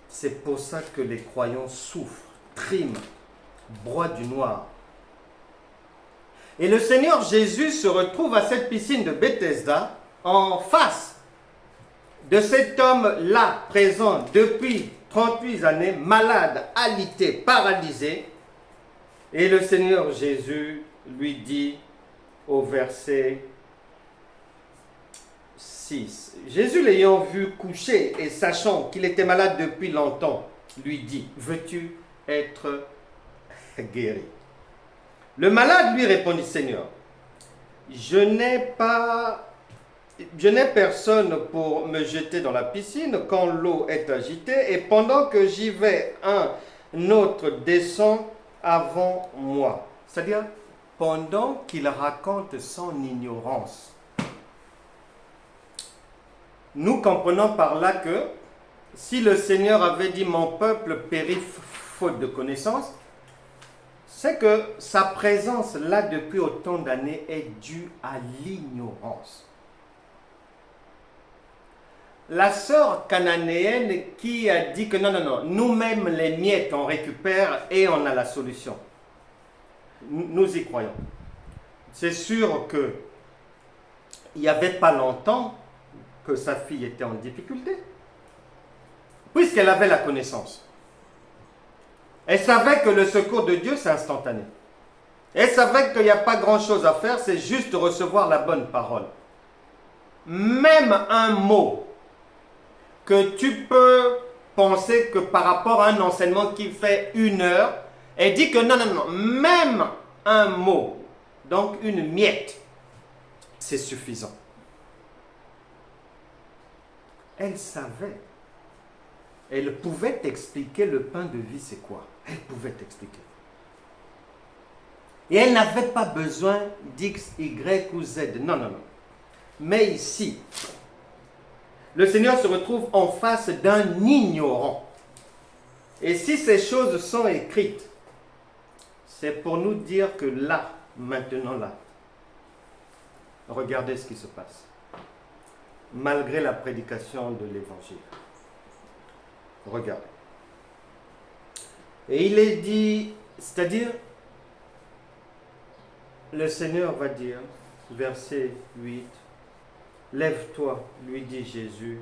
C'est pour ça que les croyants souffrent, triment, broient du noir. Et le Seigneur Jésus se retrouve à cette piscine de Bethesda, en face de cet homme-là, présent depuis 38 années, malade, alité, paralysé. Et le Seigneur Jésus lui dit, au verset 6. Jésus l'ayant vu couché et sachant qu'il était malade depuis longtemps, lui dit, veux-tu être guéri? Le malade lui répondit, Seigneur, je n'ai personne pour me jeter dans la piscine quand l'eau est agitée, et pendant que j'y vais, un autre descend avant moi. C'est-à-dire, pendant qu'il raconte son ignorance. Nous comprenons par là que si le Seigneur avait dit « Mon peuple périt faute de connaissance », c'est que sa présence là depuis autant d'années est due à l'ignorance. la sœur cananéenne qui a dit que non, nous-mêmes les miettes on récupère et on a la solution. Nous y croyons. C'est sûr que il n'y avait pas longtemps que sa fille était en difficulté, puisqu'elle avait la connaissance. Elle savait que le secours de Dieu, c'est instantané. Elle savait qu'il n'y a pas grand-chose à faire, c'est juste recevoir la bonne parole. Même un mot que tu peux penser que par rapport à un enseignement qui fait 1 heure, elle dit que non, même un mot, donc une miette, c'est suffisant. Elle savait. Elle pouvait t'expliquer le pain de vie, c'est quoi. Elle pouvait t'expliquer. Et elle n'avait pas besoin d'X, Y ou Z. Non. Mais ici, le Seigneur se retrouve en face d'un ignorant. Et si ces choses sont écrites, c'est pour nous dire que là, maintenant là, regardez ce qui se passe. Malgré la prédication de l'Évangile. Regardez. Et il est dit, c'est-à-dire, le Seigneur va dire, verset 8, « Lève-toi, lui dit Jésus,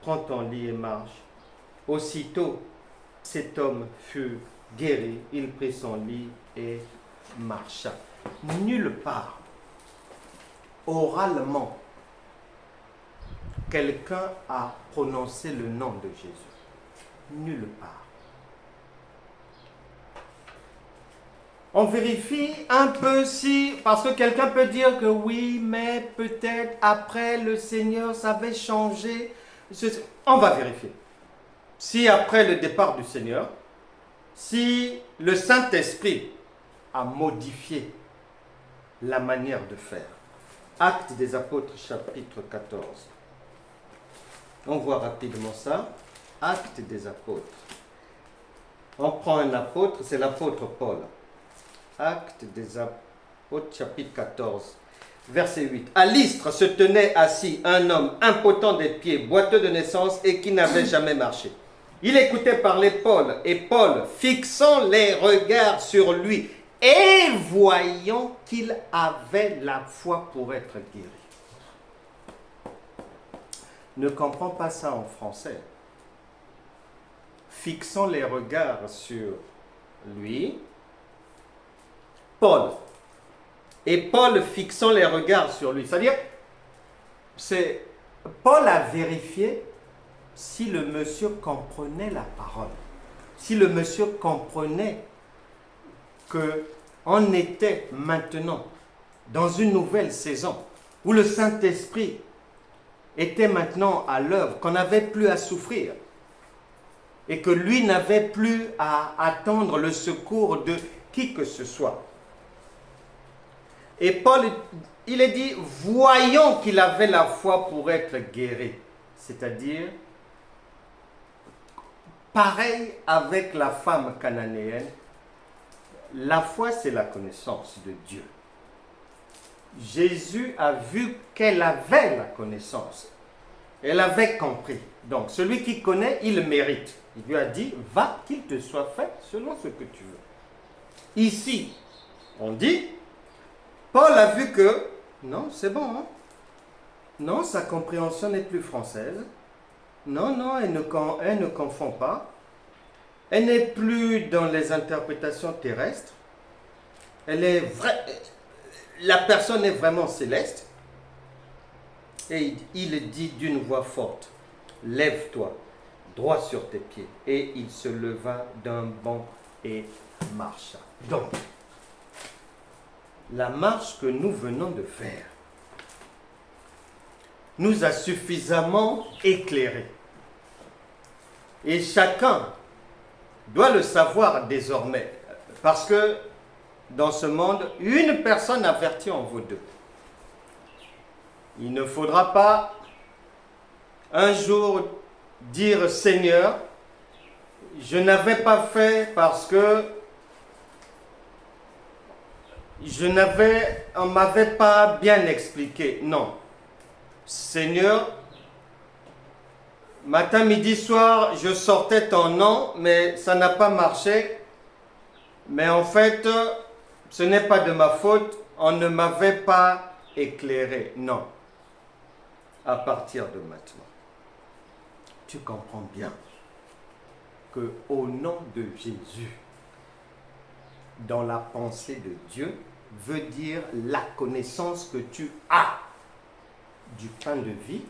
prends ton lit et marche. » Aussitôt, cet homme fut guéri, il prit son lit et marcha. Nulle part, oralement, quelqu'un a prononcé le nom de Jésus. Nulle part. On vérifie un peu si, parce que quelqu'un peut dire que oui, mais peut-être après le Seigneur, ça avait changé. On va vérifier. Si après le départ du Seigneur, si le Saint-Esprit a modifié la manière de faire. Actes des Apôtres, chapitre 14. On voit rapidement ça. Actes des Apôtres. On prend un apôtre, c'est l'apôtre Paul. Actes des Apôtres, chapitre 14, verset 8. À Lystre se tenait assis un homme impotent des pieds, boiteux de naissance et qui n'avait jamais marché. Il écoutait parler Paul, et Paul, fixant les regards sur lui et voyant qu'il avait la foi pour être guéri. Ne comprends pas ça en français. Fixant les regards sur lui, Paul. Et Paul fixant les regards sur lui. C'est-à-dire, Paul a vérifié si le monsieur comprenait la parole. Si le monsieur comprenait qu'on était maintenant dans une nouvelle saison où le Saint-Esprit était maintenant à l'œuvre, qu'on n'avait plus à souffrir et que lui n'avait plus à attendre le secours de qui que ce soit. Et Paul, il est dit, voyons qu'il avait la foi pour être guéri. C'est-à-dire, pareil avec la femme cananéenne, la foi c'est la connaissance de Dieu. Jésus a vu qu'elle avait la connaissance. Elle avait compris. Donc, celui qui connaît, il mérite. Il lui a dit, va qu'il te soit fait selon ce que tu veux. Ici, on dit, Paul a vu que, non, c'est bon, hein? Non, sa compréhension n'est plus française. Non, elle ne confond pas. Elle n'est plus dans les interprétations terrestres. La personne est vraiment céleste. Et il dit d'une voix forte, lève-toi, droit sur tes pieds. Et il se leva d'un bond et marcha. Donc, la marche que nous venons de faire nous a suffisamment éclairés. Et chacun doit le savoir désormais. Parce que dans ce monde, une personne avertie en vaut deux. Il ne faudra pas un jour dire Seigneur, je n'avais pas fait parce que on ne m'avait pas bien expliqué. Non. Seigneur, Matin, midi, soir, je sortais ton nom, mais ça n'a pas marché. Mais en fait, ce n'est pas de ma faute, on ne m'avait pas éclairé. Non. À partir de maintenant, tu comprends bien que au nom de Jésus, dans la pensée de Dieu, veut dire la connaissance que tu as du pain de vie.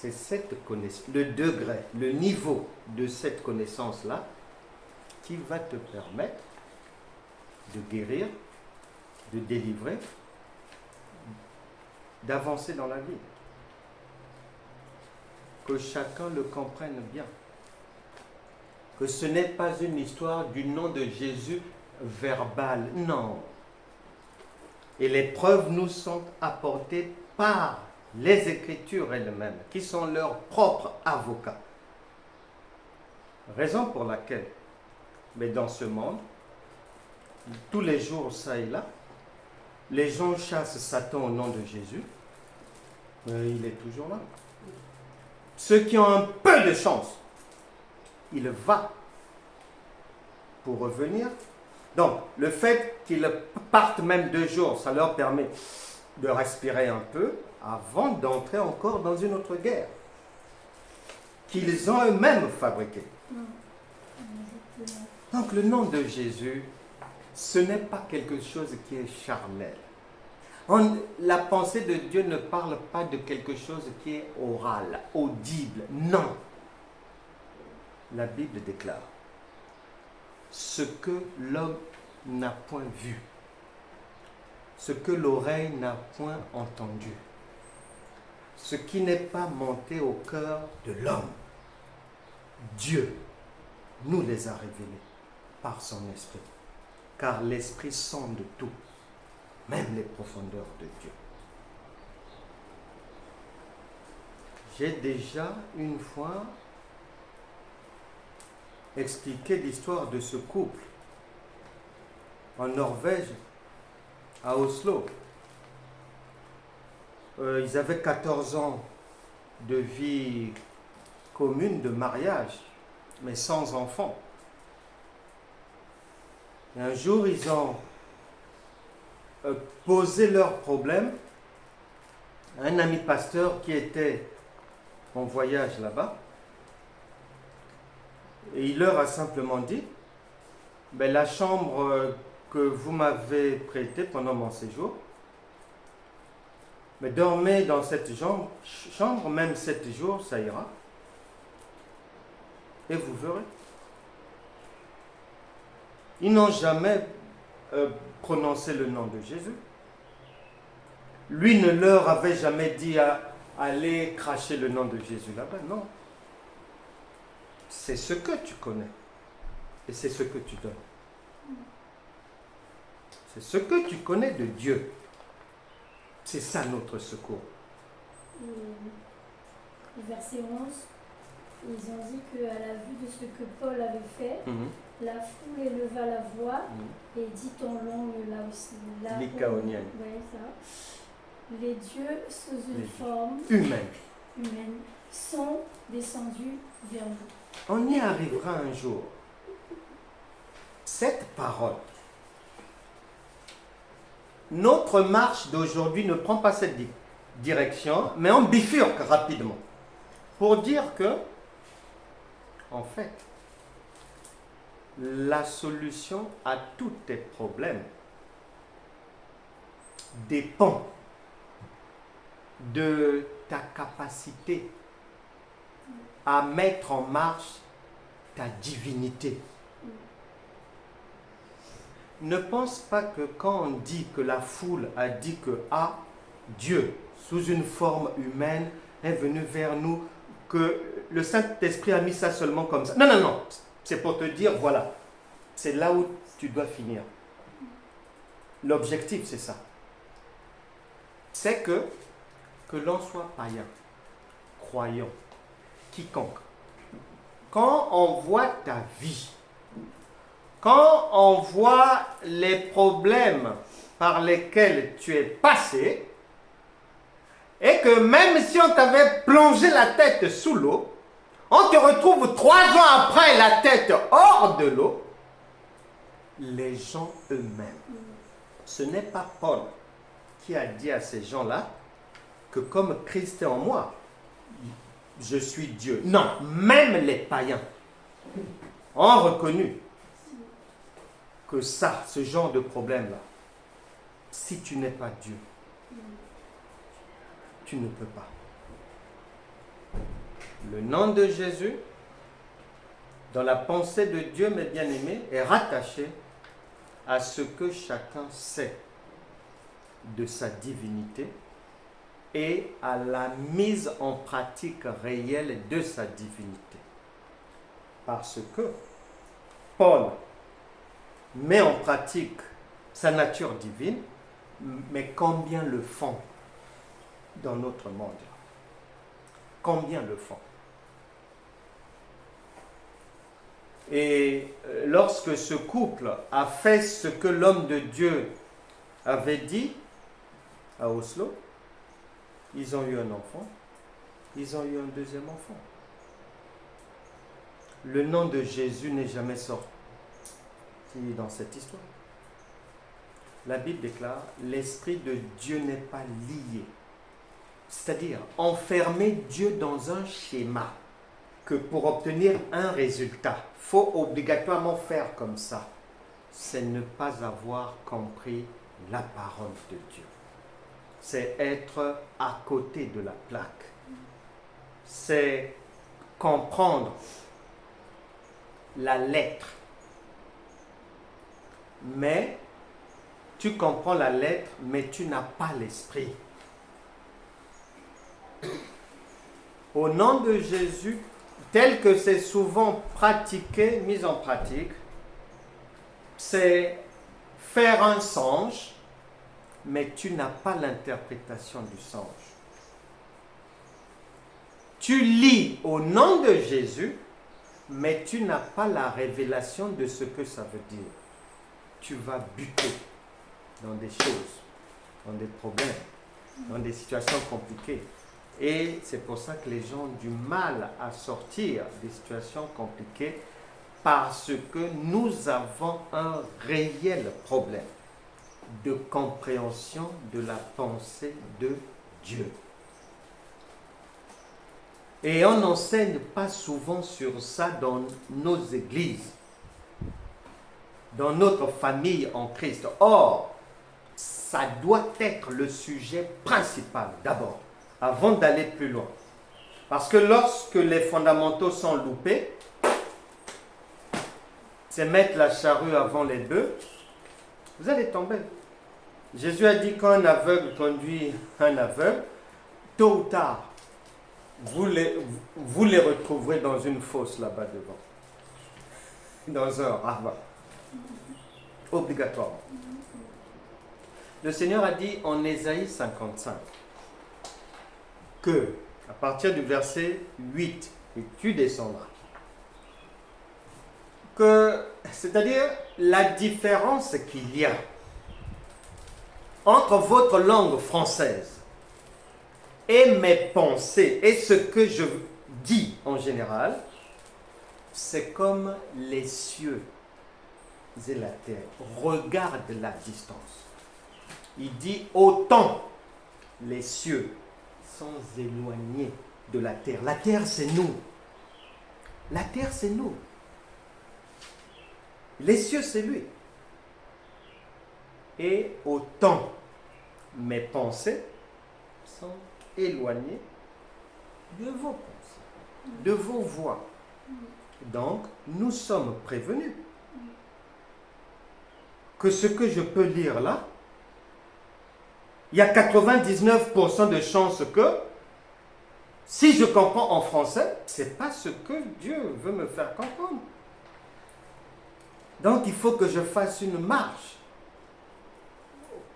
C'est cette connaissance, le degré, le niveau de cette connaissance-là qui va te permettre de guérir, de délivrer, d'avancer dans la vie. Que chacun le comprenne bien. Que ce n'est pas une histoire du nom de Jésus verbal, non. Et les preuves nous sont apportées par les Écritures elles-mêmes, qui sont leurs propres avocats. Raison pour laquelle, mais dans ce monde, tous les jours, ça et là, les gens chassent Satan au nom de Jésus, mais il est toujours là. Ceux qui ont un peu de chance, il va pour revenir. Donc, le fait qu'ils partent même 2 jours, ça leur permet de respirer un peu avant d'entrer encore dans une autre guerre qu'ils ont eux-mêmes fabriquée. Donc, le nom de Jésus, ce n'est pas quelque chose qui est charnel. La pensée de Dieu ne parle pas de quelque chose qui est oral, audible. Non. La Bible déclare ce que l'homme n'a point vu, ce que l'oreille n'a point entendu, ce qui n'est pas monté au cœur de l'homme. Dieu nous les a révélés par son esprit, car l'esprit sonde tout, même les profondeurs de Dieu. J'ai déjà une fois expliqué l'histoire de ce couple en Norvège, à Oslo. Ils avaient 14 ans de vie commune, de mariage, mais sans enfants. Et un jour, ils ont posé leurs problèmes à un ami pasteur qui était en voyage là-bas. Et il leur a simplement dit, ben, la chambre que vous m'avez prêtée pendant mon séjour, mais dormez dans cette chambre, même 7 jours, ça ira. Et vous verrez. Ils n'ont jamais prononcé le nom de Jésus. Lui ne leur avait jamais dit allez cracher le nom de Jésus là-bas, non. C'est ce que tu connais et c'est ce que tu donnes. C'est ce que tu connais de Dieu. C'est ça notre secours. Verset 11, ils ont dit qu'à la vue de ce que Paul avait fait, la foule éleva la voix et dit en langue là aussi. Lycaonienne. Oui, ça. Les dieux sous une forme humaine sont descendus vers nous. On y arrivera un jour. Cette parole, notre marche d'aujourd'hui ne prend pas cette direction, mais on bifurque rapidement pour dire que, en fait, la solution à tous tes problèmes dépend de ta capacité à mettre en marche ta divinité. Ne pense pas que quand on dit que la foule a dit que Dieu, sous une forme humaine, est venu vers nous, que le Saint-Esprit a mis ça seulement comme ça. Non, non, non. C'est pour te dire, voilà, c'est là où tu dois finir. L'objectif, c'est ça. C'est que l'on soit païen, croyant, quiconque. Quand on voit ta vie, quand on voit les problèmes par lesquels tu es passé, et que même si on t'avait plongé la tête sous l'eau, on te retrouve 3 ans après la tête hors de l'eau, les gens eux-mêmes. Ce n'est pas Paul qui a dit à ces gens-là que comme Christ est en moi, je suis Dieu. Non, même les païens ont reconnu que ça, ce genre de problème-là, si tu n'es pas Dieu, tu ne peux pas. Le nom de Jésus, dans la pensée de Dieu, mes bien-aimés, est rattaché à ce que chacun sait de sa divinité et à la mise en pratique réelle de sa divinité. Parce que Paul met en pratique sa nature divine, mais combien le font dans notre monde? Combien le font? Et lorsque ce couple a fait ce que l'homme de Dieu avait dit à Oslo, ils ont eu un enfant, ils ont eu un deuxième enfant. Le nom de Jésus n'est jamais sorti dans cette histoire. La Bible déclare, l'Esprit de Dieu n'est pas lié. C'est-à-dire, enfermer Dieu dans un schéma que pour obtenir un résultat, il faut obligatoirement faire comme ça. C'est ne pas avoir compris la parole de Dieu. C'est être à côté de la plaque. C'est comprendre la lettre. Mais tu comprends la lettre, mais tu n'as pas l'esprit. Au nom de Jésus, tel que c'est souvent pratiqué, mis en pratique, c'est faire un songe, mais tu n'as pas l'interprétation du songe. Tu lis au nom de Jésus, mais tu n'as pas la révélation de ce que ça veut dire. Tu vas buter dans des choses, dans des problèmes, dans des situations compliquées. Et c'est pour ça que les gens ont du mal à sortir des situations compliquées parce que nous avons un réel problème de compréhension de la pensée de Dieu. Et on n'enseigne pas souvent sur ça dans nos églises, dans notre famille en Christ. Or, ça doit être le sujet principal d'abord, avant d'aller plus loin. Parce que lorsque les fondamentaux sont loupés, c'est mettre la charrue avant les bœufs, vous allez tomber. Jésus a dit quand un aveugle conduit un aveugle, tôt ou tard, vous les retrouverez dans une fosse là-bas devant. Dans un ravin. Obligatoirement. Le Seigneur a dit en Ésaïe 55 que, à partir du verset 8, et tu descendras, que, c'est-à-dire la différence qu'il y a entre votre langue française et mes pensées et ce que je dis en général, c'est comme les cieux et la terre. Regarde la distance. Il dit autant les cieux sont éloignés de la terre. La terre, c'est nous. La terre, c'est nous. Les cieux, c'est lui. Et autant mes pensées sont éloignées de vos pensées, de vos voix. Donc, nous sommes prévenus que ce que je peux lire là, il y a 99% de chances que, si je comprends en français, ce n'est pas ce que Dieu veut me faire comprendre. Donc, il faut que je fasse une marche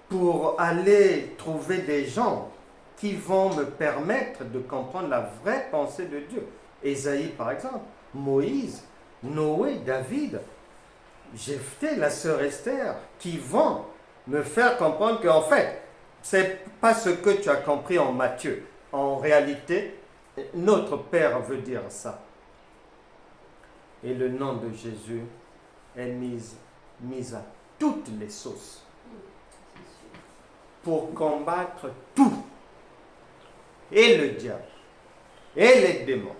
pour aller trouver des gens qui vont me permettre de comprendre la vraie pensée de Dieu. Ésaïe, par exemple, Moïse, Noé, David, Jephthé, la sœur Esther, qui vont me faire comprendre qu'en fait, ce n'est pas ce que tu as compris en Matthieu. En réalité, notre Père veut dire ça. Et le nom de Jésus est mis à toutes les sauces pour combattre tout. Et le diable, et les démons,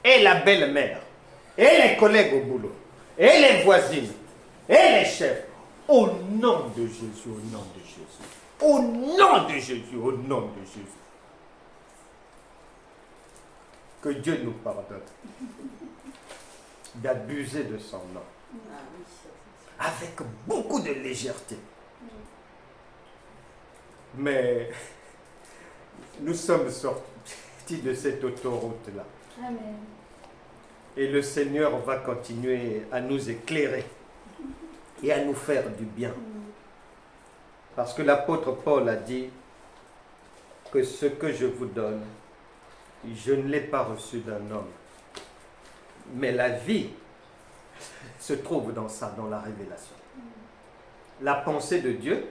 et la belle-mère, et les collègues au boulot, et les voisines, et les chefs. Au nom de Jésus, au nom de Jésus. Au nom de Jésus, au nom de Jésus. Que Dieu nous pardonne d'abuser de son nom. Avec beaucoup de légèreté. Mais nous sommes sortis de cette autoroute-là. Amen. Et le Seigneur va continuer à nous éclairer et à nous faire du bien. Parce que l'apôtre Paul a dit que ce que je vous donne, je ne l'ai pas reçu d'un homme. Mais la vie se trouve dans ça, dans la révélation. La pensée de Dieu,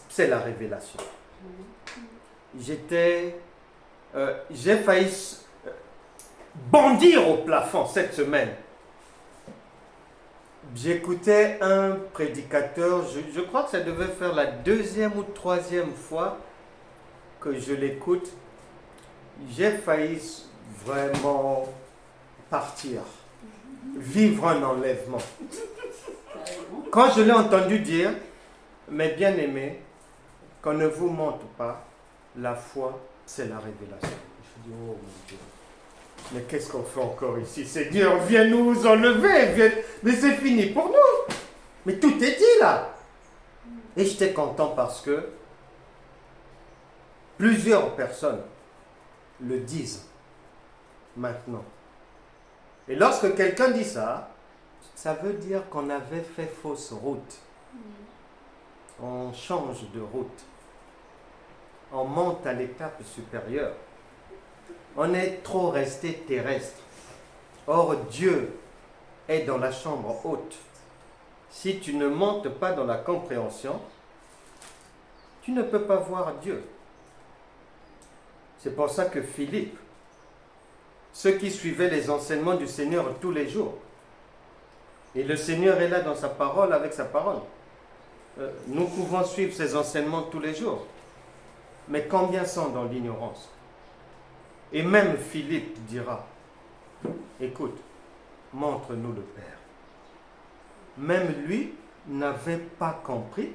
c'est la révélation. J'ai failli bondir au plafond cette semaine. J'écoutais un prédicateur, je crois que ça devait faire la 2e ou 3e fois que je l'écoute. J'ai failli vraiment partir, vivre un enlèvement. Quand je l'ai entendu dire, mes bien-aimés, qu'on ne vous montre pas, la foi, c'est la révélation. Je dis, oh mon Dieu, mais qu'est-ce qu'on fait encore ici? Seigneur, viens nous enlever, viens. Mais c'est fini pour nous. Mais tout est dit là. Et j'étais content parce que plusieurs personnes le disent maintenant. Et lorsque quelqu'un dit ça, ça veut dire qu'on avait fait fausse route. On change de route. On monte à l'étape supérieure. On est trop resté terrestre. Or, Dieu est dans la chambre haute. Si tu ne montes pas dans la compréhension, tu ne peux pas voir Dieu. C'est pour ça que Philippe, ceux qui suivaient les enseignements du Seigneur tous les jours, et le Seigneur est là dans sa parole, avec sa parole. Nous pouvons suivre ses enseignements tous les jours. Mais combien sont dans l'ignorance? Et même Philippe dira, écoute, montre-nous le Père. Même lui n'avait pas compris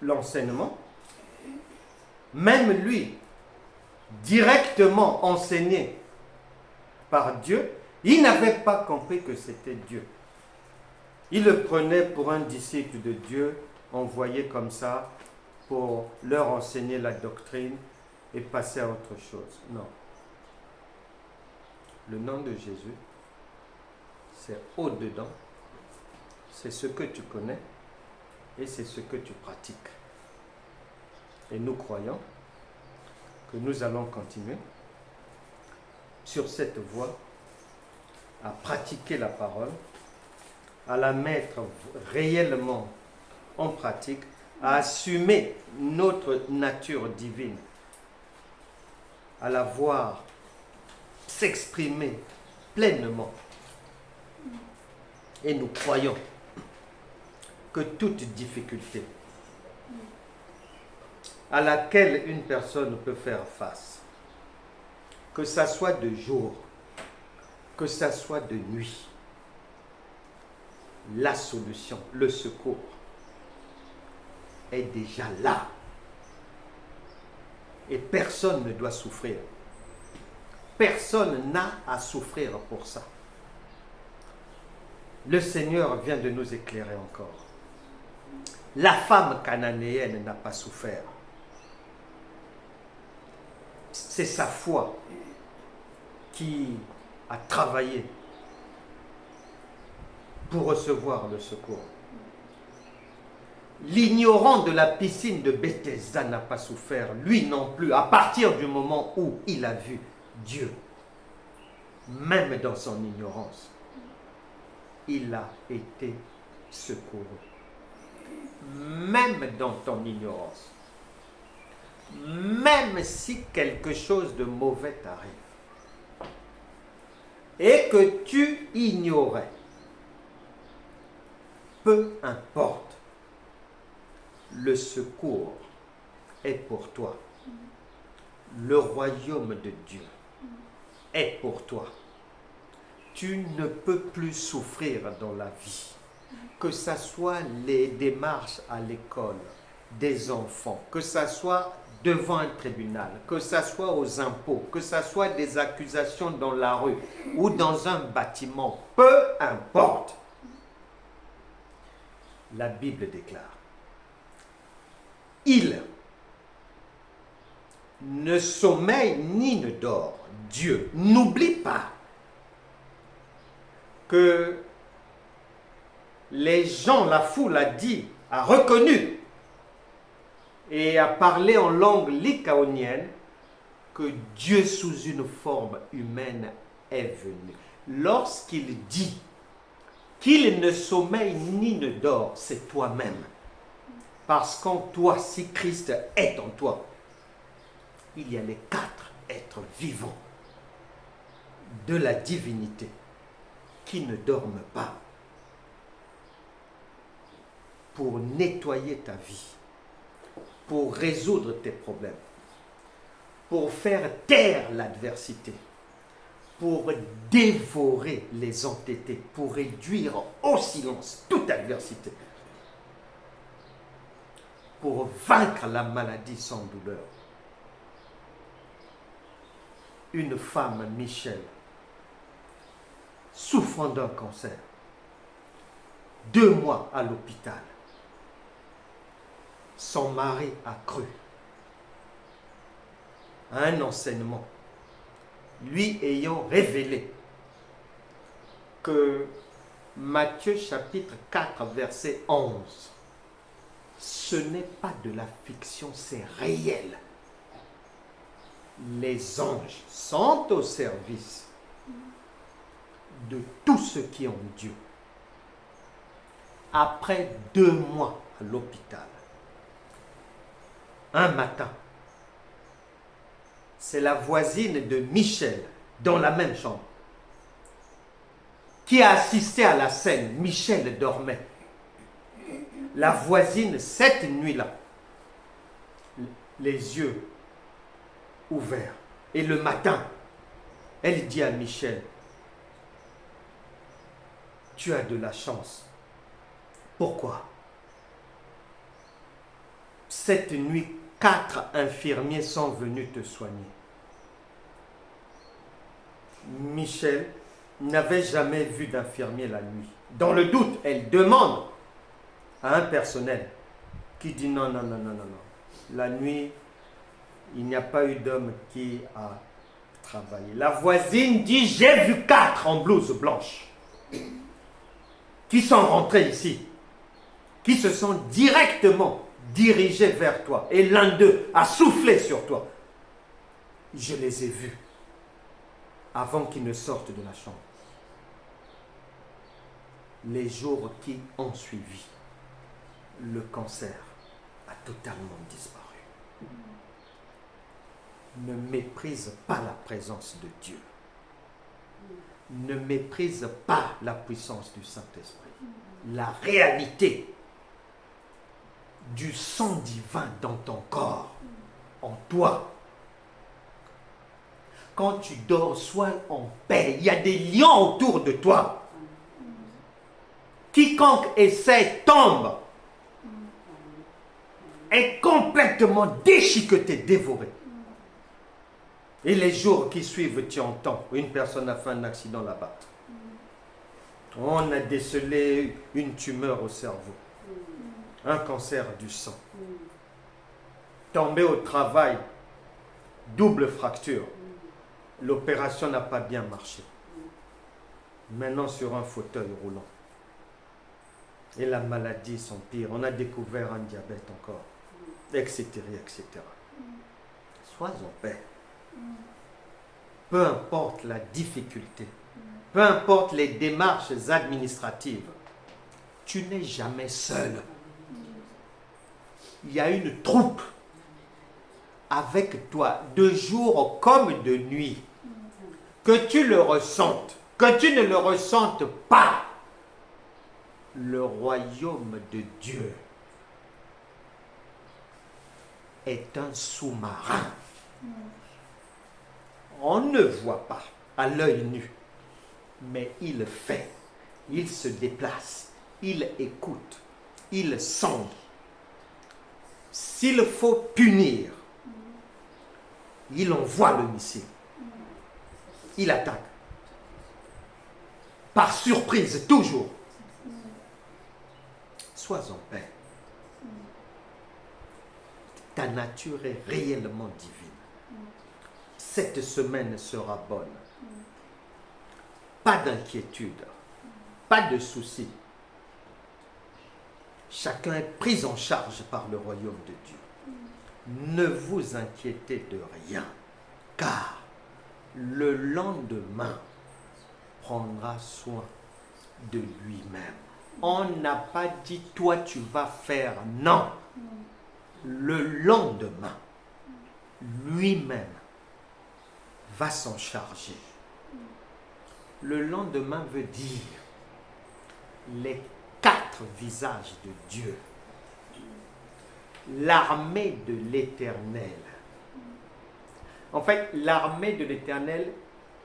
l'enseignement. Même lui, directement enseigné par Dieu, il n'avait pas compris que c'était Dieu. Il le prenait pour un disciple de Dieu, envoyé comme ça pour leur enseigner la doctrine et passer à autre chose. Non. Le nom de Jésus, c'est au-dedans, c'est ce que tu connais et c'est ce que tu pratiques. Et nous croyons que nous allons continuer sur cette voie à pratiquer la parole, à la mettre réellement en pratique, à assumer notre nature divine, à la voir s'exprimer pleinement. Et nous croyons que toute difficulté à laquelle une personne peut faire face, que ça soit de jour, que ça soit de nuit, la solution, le secours est déjà là. Et personne ne doit souffrir. Personne n'a à souffrir pour ça. Le Seigneur vient de nous éclairer encore. La femme cananéenne n'a pas souffert. C'est sa foi qui a travaillé pour recevoir le secours. L'ignorant de la piscine de Bethesda n'a pas souffert, lui non plus, à partir du moment où il a vu Dieu. Même dans son ignorance, il a été secouru. Même dans ton ignorance, même si quelque chose de mauvais t'arrive, et que tu ignorais. Peu importe, le secours est pour toi. Le royaume de Dieu est pour toi. Tu ne peux plus souffrir dans la vie. Que ce soit les démarches à l'école des enfants, que ce soit devant un tribunal, que ce soit aux impôts, que ce soit des accusations dans la rue ou dans un bâtiment, peu importe. La Bible déclare, il ne sommeille ni ne dort. Dieu, n'oublie pas que les gens, la foule a dit, a reconnu et a parlé en langue lycaonienne que Dieu sous une forme humaine est venu. Lorsqu'il dit qu'il ne sommeille ni ne dort, c'est toi-même. Parce qu'en toi, si Christ est en toi, il y a les 4 êtres vivants de la divinité qui ne dorment pas pour nettoyer ta vie, pour résoudre tes problèmes, pour faire taire l'adversité, pour dévorer les entêtés, pour réduire au silence toute adversité, pour vaincre la maladie sans douleur. Une femme, Michel, souffrant d'un cancer, 2 mois à l'hôpital. Son mari a cru à un enseignement, lui ayant révélé que Matthieu chapitre 4 verset 11, ce n'est pas de la fiction, c'est réel. Les anges sont au service de tous ceux qui ont Dieu. Après 2 mois à l'hôpital, un matin, c'est la voisine de Michel, dans la même chambre, qui a assisté à la scène. Michel dormait. La voisine, cette nuit-là, les yeux ouverts. Et le matin, elle dit à Michel, tu as de la chance. Pourquoi? Cette nuit, 4 infirmiers sont venus te soigner. Michel n'avait jamais vu d'infirmier la nuit. Dans le doute, elle demande à un personnel qui dit non. La nuit, il n'y a pas eu d'homme qui a travaillé. La voisine dit, j'ai vu 4 en blouse blanche qui sont rentrés ici, qui se sont directement dirigés vers toi. Et l'un d'eux a soufflé sur toi. Je les ai vus avant qu'ils ne sortent de la chambre. Les jours qui ont suivi, le cancer a totalement disparu. Ne méprise pas la présence de Dieu. Ne méprise pas la puissance du Saint-Esprit. La réalité du sang divin dans ton corps, en toi. Quand tu dors, sois en paix. Il y a des lions autour de toi. Quiconque essaie tombe. Est complètement déchiqueté, dévoré. Et les jours qui suivent, tu entends, une personne a fait un accident là-bas. On a décelé une tumeur au cerveau, un cancer du sang. Tombé au travail, double fracture. L'opération n'a pas bien marché. Maintenant sur un fauteuil roulant. Et la maladie s'empire. On a découvert un diabète encore, etc., etc. Sois en paix. Peu importe la difficulté, peu importe les démarches administratives, tu n'es jamais seul. Il y a une troupe avec toi, de jour comme de nuit. Que tu le ressentes, que tu ne le ressentes pas, le royaume de Dieu est un sous-marin. On ne voit pas à l'œil nu, mais il fait, il se déplace, il écoute, il sonde. S'il faut punir, il envoie le missile. Il attaque. Par surprise, toujours. Sois en paix. Ta nature est réellement divine. Cette semaine sera bonne. Pas d'inquiétude, pas de soucis. Chacun est pris en charge par le royaume de Dieu. Ne vous inquiétez de rien, car le lendemain prendra soin de lui-même. On n'a pas dit toi tu vas faire, non. Le lendemain, lui-même va s'en charger. Le lendemain veut dire les 4 visages de Dieu, l'armée de l'Éternel. En fait, l'armée de l'Éternel,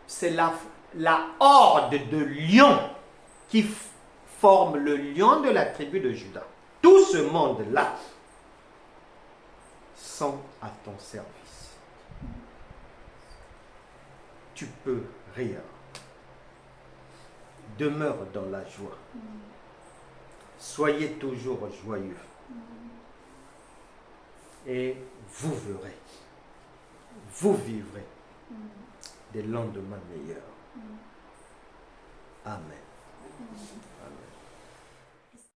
c'est la horde de lions qui forme le lion de la tribu de Juda. Tout ce monde-là sont à ton service. Tu peux rire. Demeure dans la joie. Soyez toujours joyeux. Et vous verrez, vous vivrez des lendemains meilleurs. Amen. Amen.